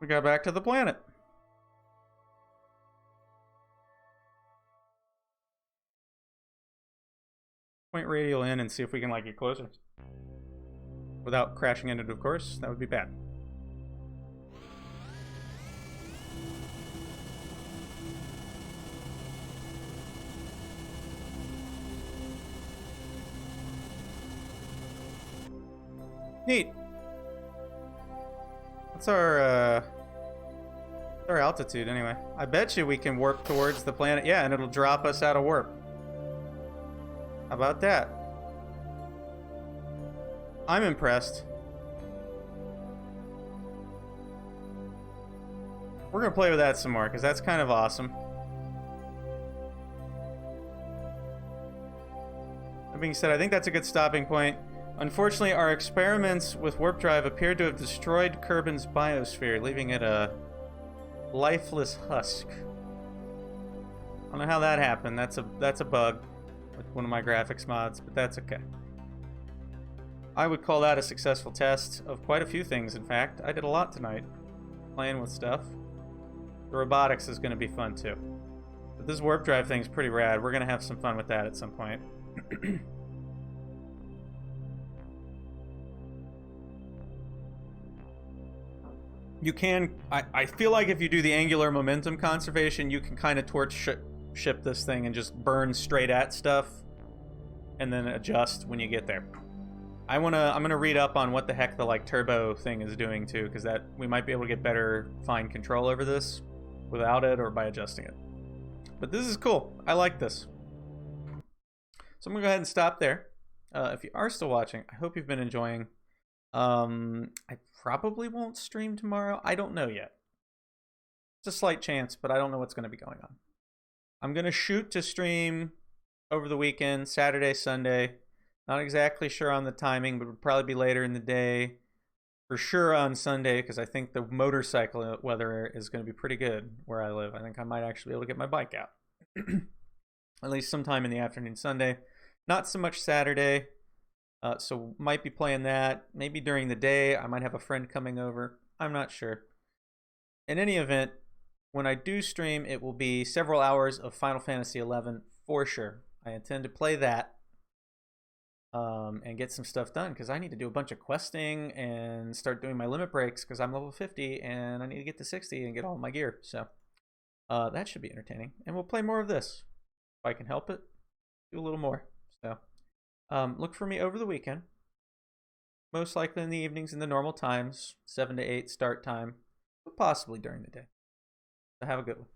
We got back to the planet. Point radial in and see if we can like get closer. Without crashing into it, of course. That would be bad. Neat. What's our altitude anyway? I bet you we can warp towards the planet. Yeah, and it'll drop us out of warp. How about that? I'm impressed. We're gonna play with that some more because that's kind of awesome. That being said, I think that's a good stopping point. Unfortunately, our experiments with warp drive appeared to have destroyed Kerbin's biosphere, leaving it a lifeless husk. I don't know how that happened. That's a bug with one of my graphics mods, but that's okay. I would call that a successful test of quite a few things, in fact. I did a lot tonight, playing with stuff. The robotics is going to be fun, too. But this warp drive thing is pretty rad. We're going to have some fun with that at some point. You can, I feel like if you do the angular momentum conservation, you can kind of torch ship this thing and just burn straight at stuff and then adjust when you get there. I'm gonna read up on what the heck the like turbo thing is doing too, because that we might be able to get better fine control over this without it or by adjusting it. But this is cool. I like this. So I'm gonna go ahead and stop there. If you are still watching, I hope you've been enjoying. I probably won't stream tomorrow. I don't know yet. It's a slight chance, but I don't know what's going to be going on. I'm going to shoot to stream over the weekend, Saturday, Sunday. Not exactly sure on the timing, but it would probably be later in the day. For sure on Sunday, because I think the motorcycle weather is going to be pretty good where I live. I think I might actually be able to get my bike out. At least sometime in the afternoon Sunday. Not so much Saturday. So might be playing that. Maybe during the day. I might have a friend coming over. I'm not sure. In any event, when I do stream, it will be several hours of Final Fantasy XI for sure. I intend to play that and get some stuff done because I need to do a bunch of questing and start doing my limit breaks because I'm level 50 and I need to get to 60 and get all my gear. So that should be entertaining. And we'll play more of this. If I can help it, do a little more. So look for me over the weekend. Most likely in the evenings in the normal times, 7 to 8 start time, but possibly during the day. So have a good one.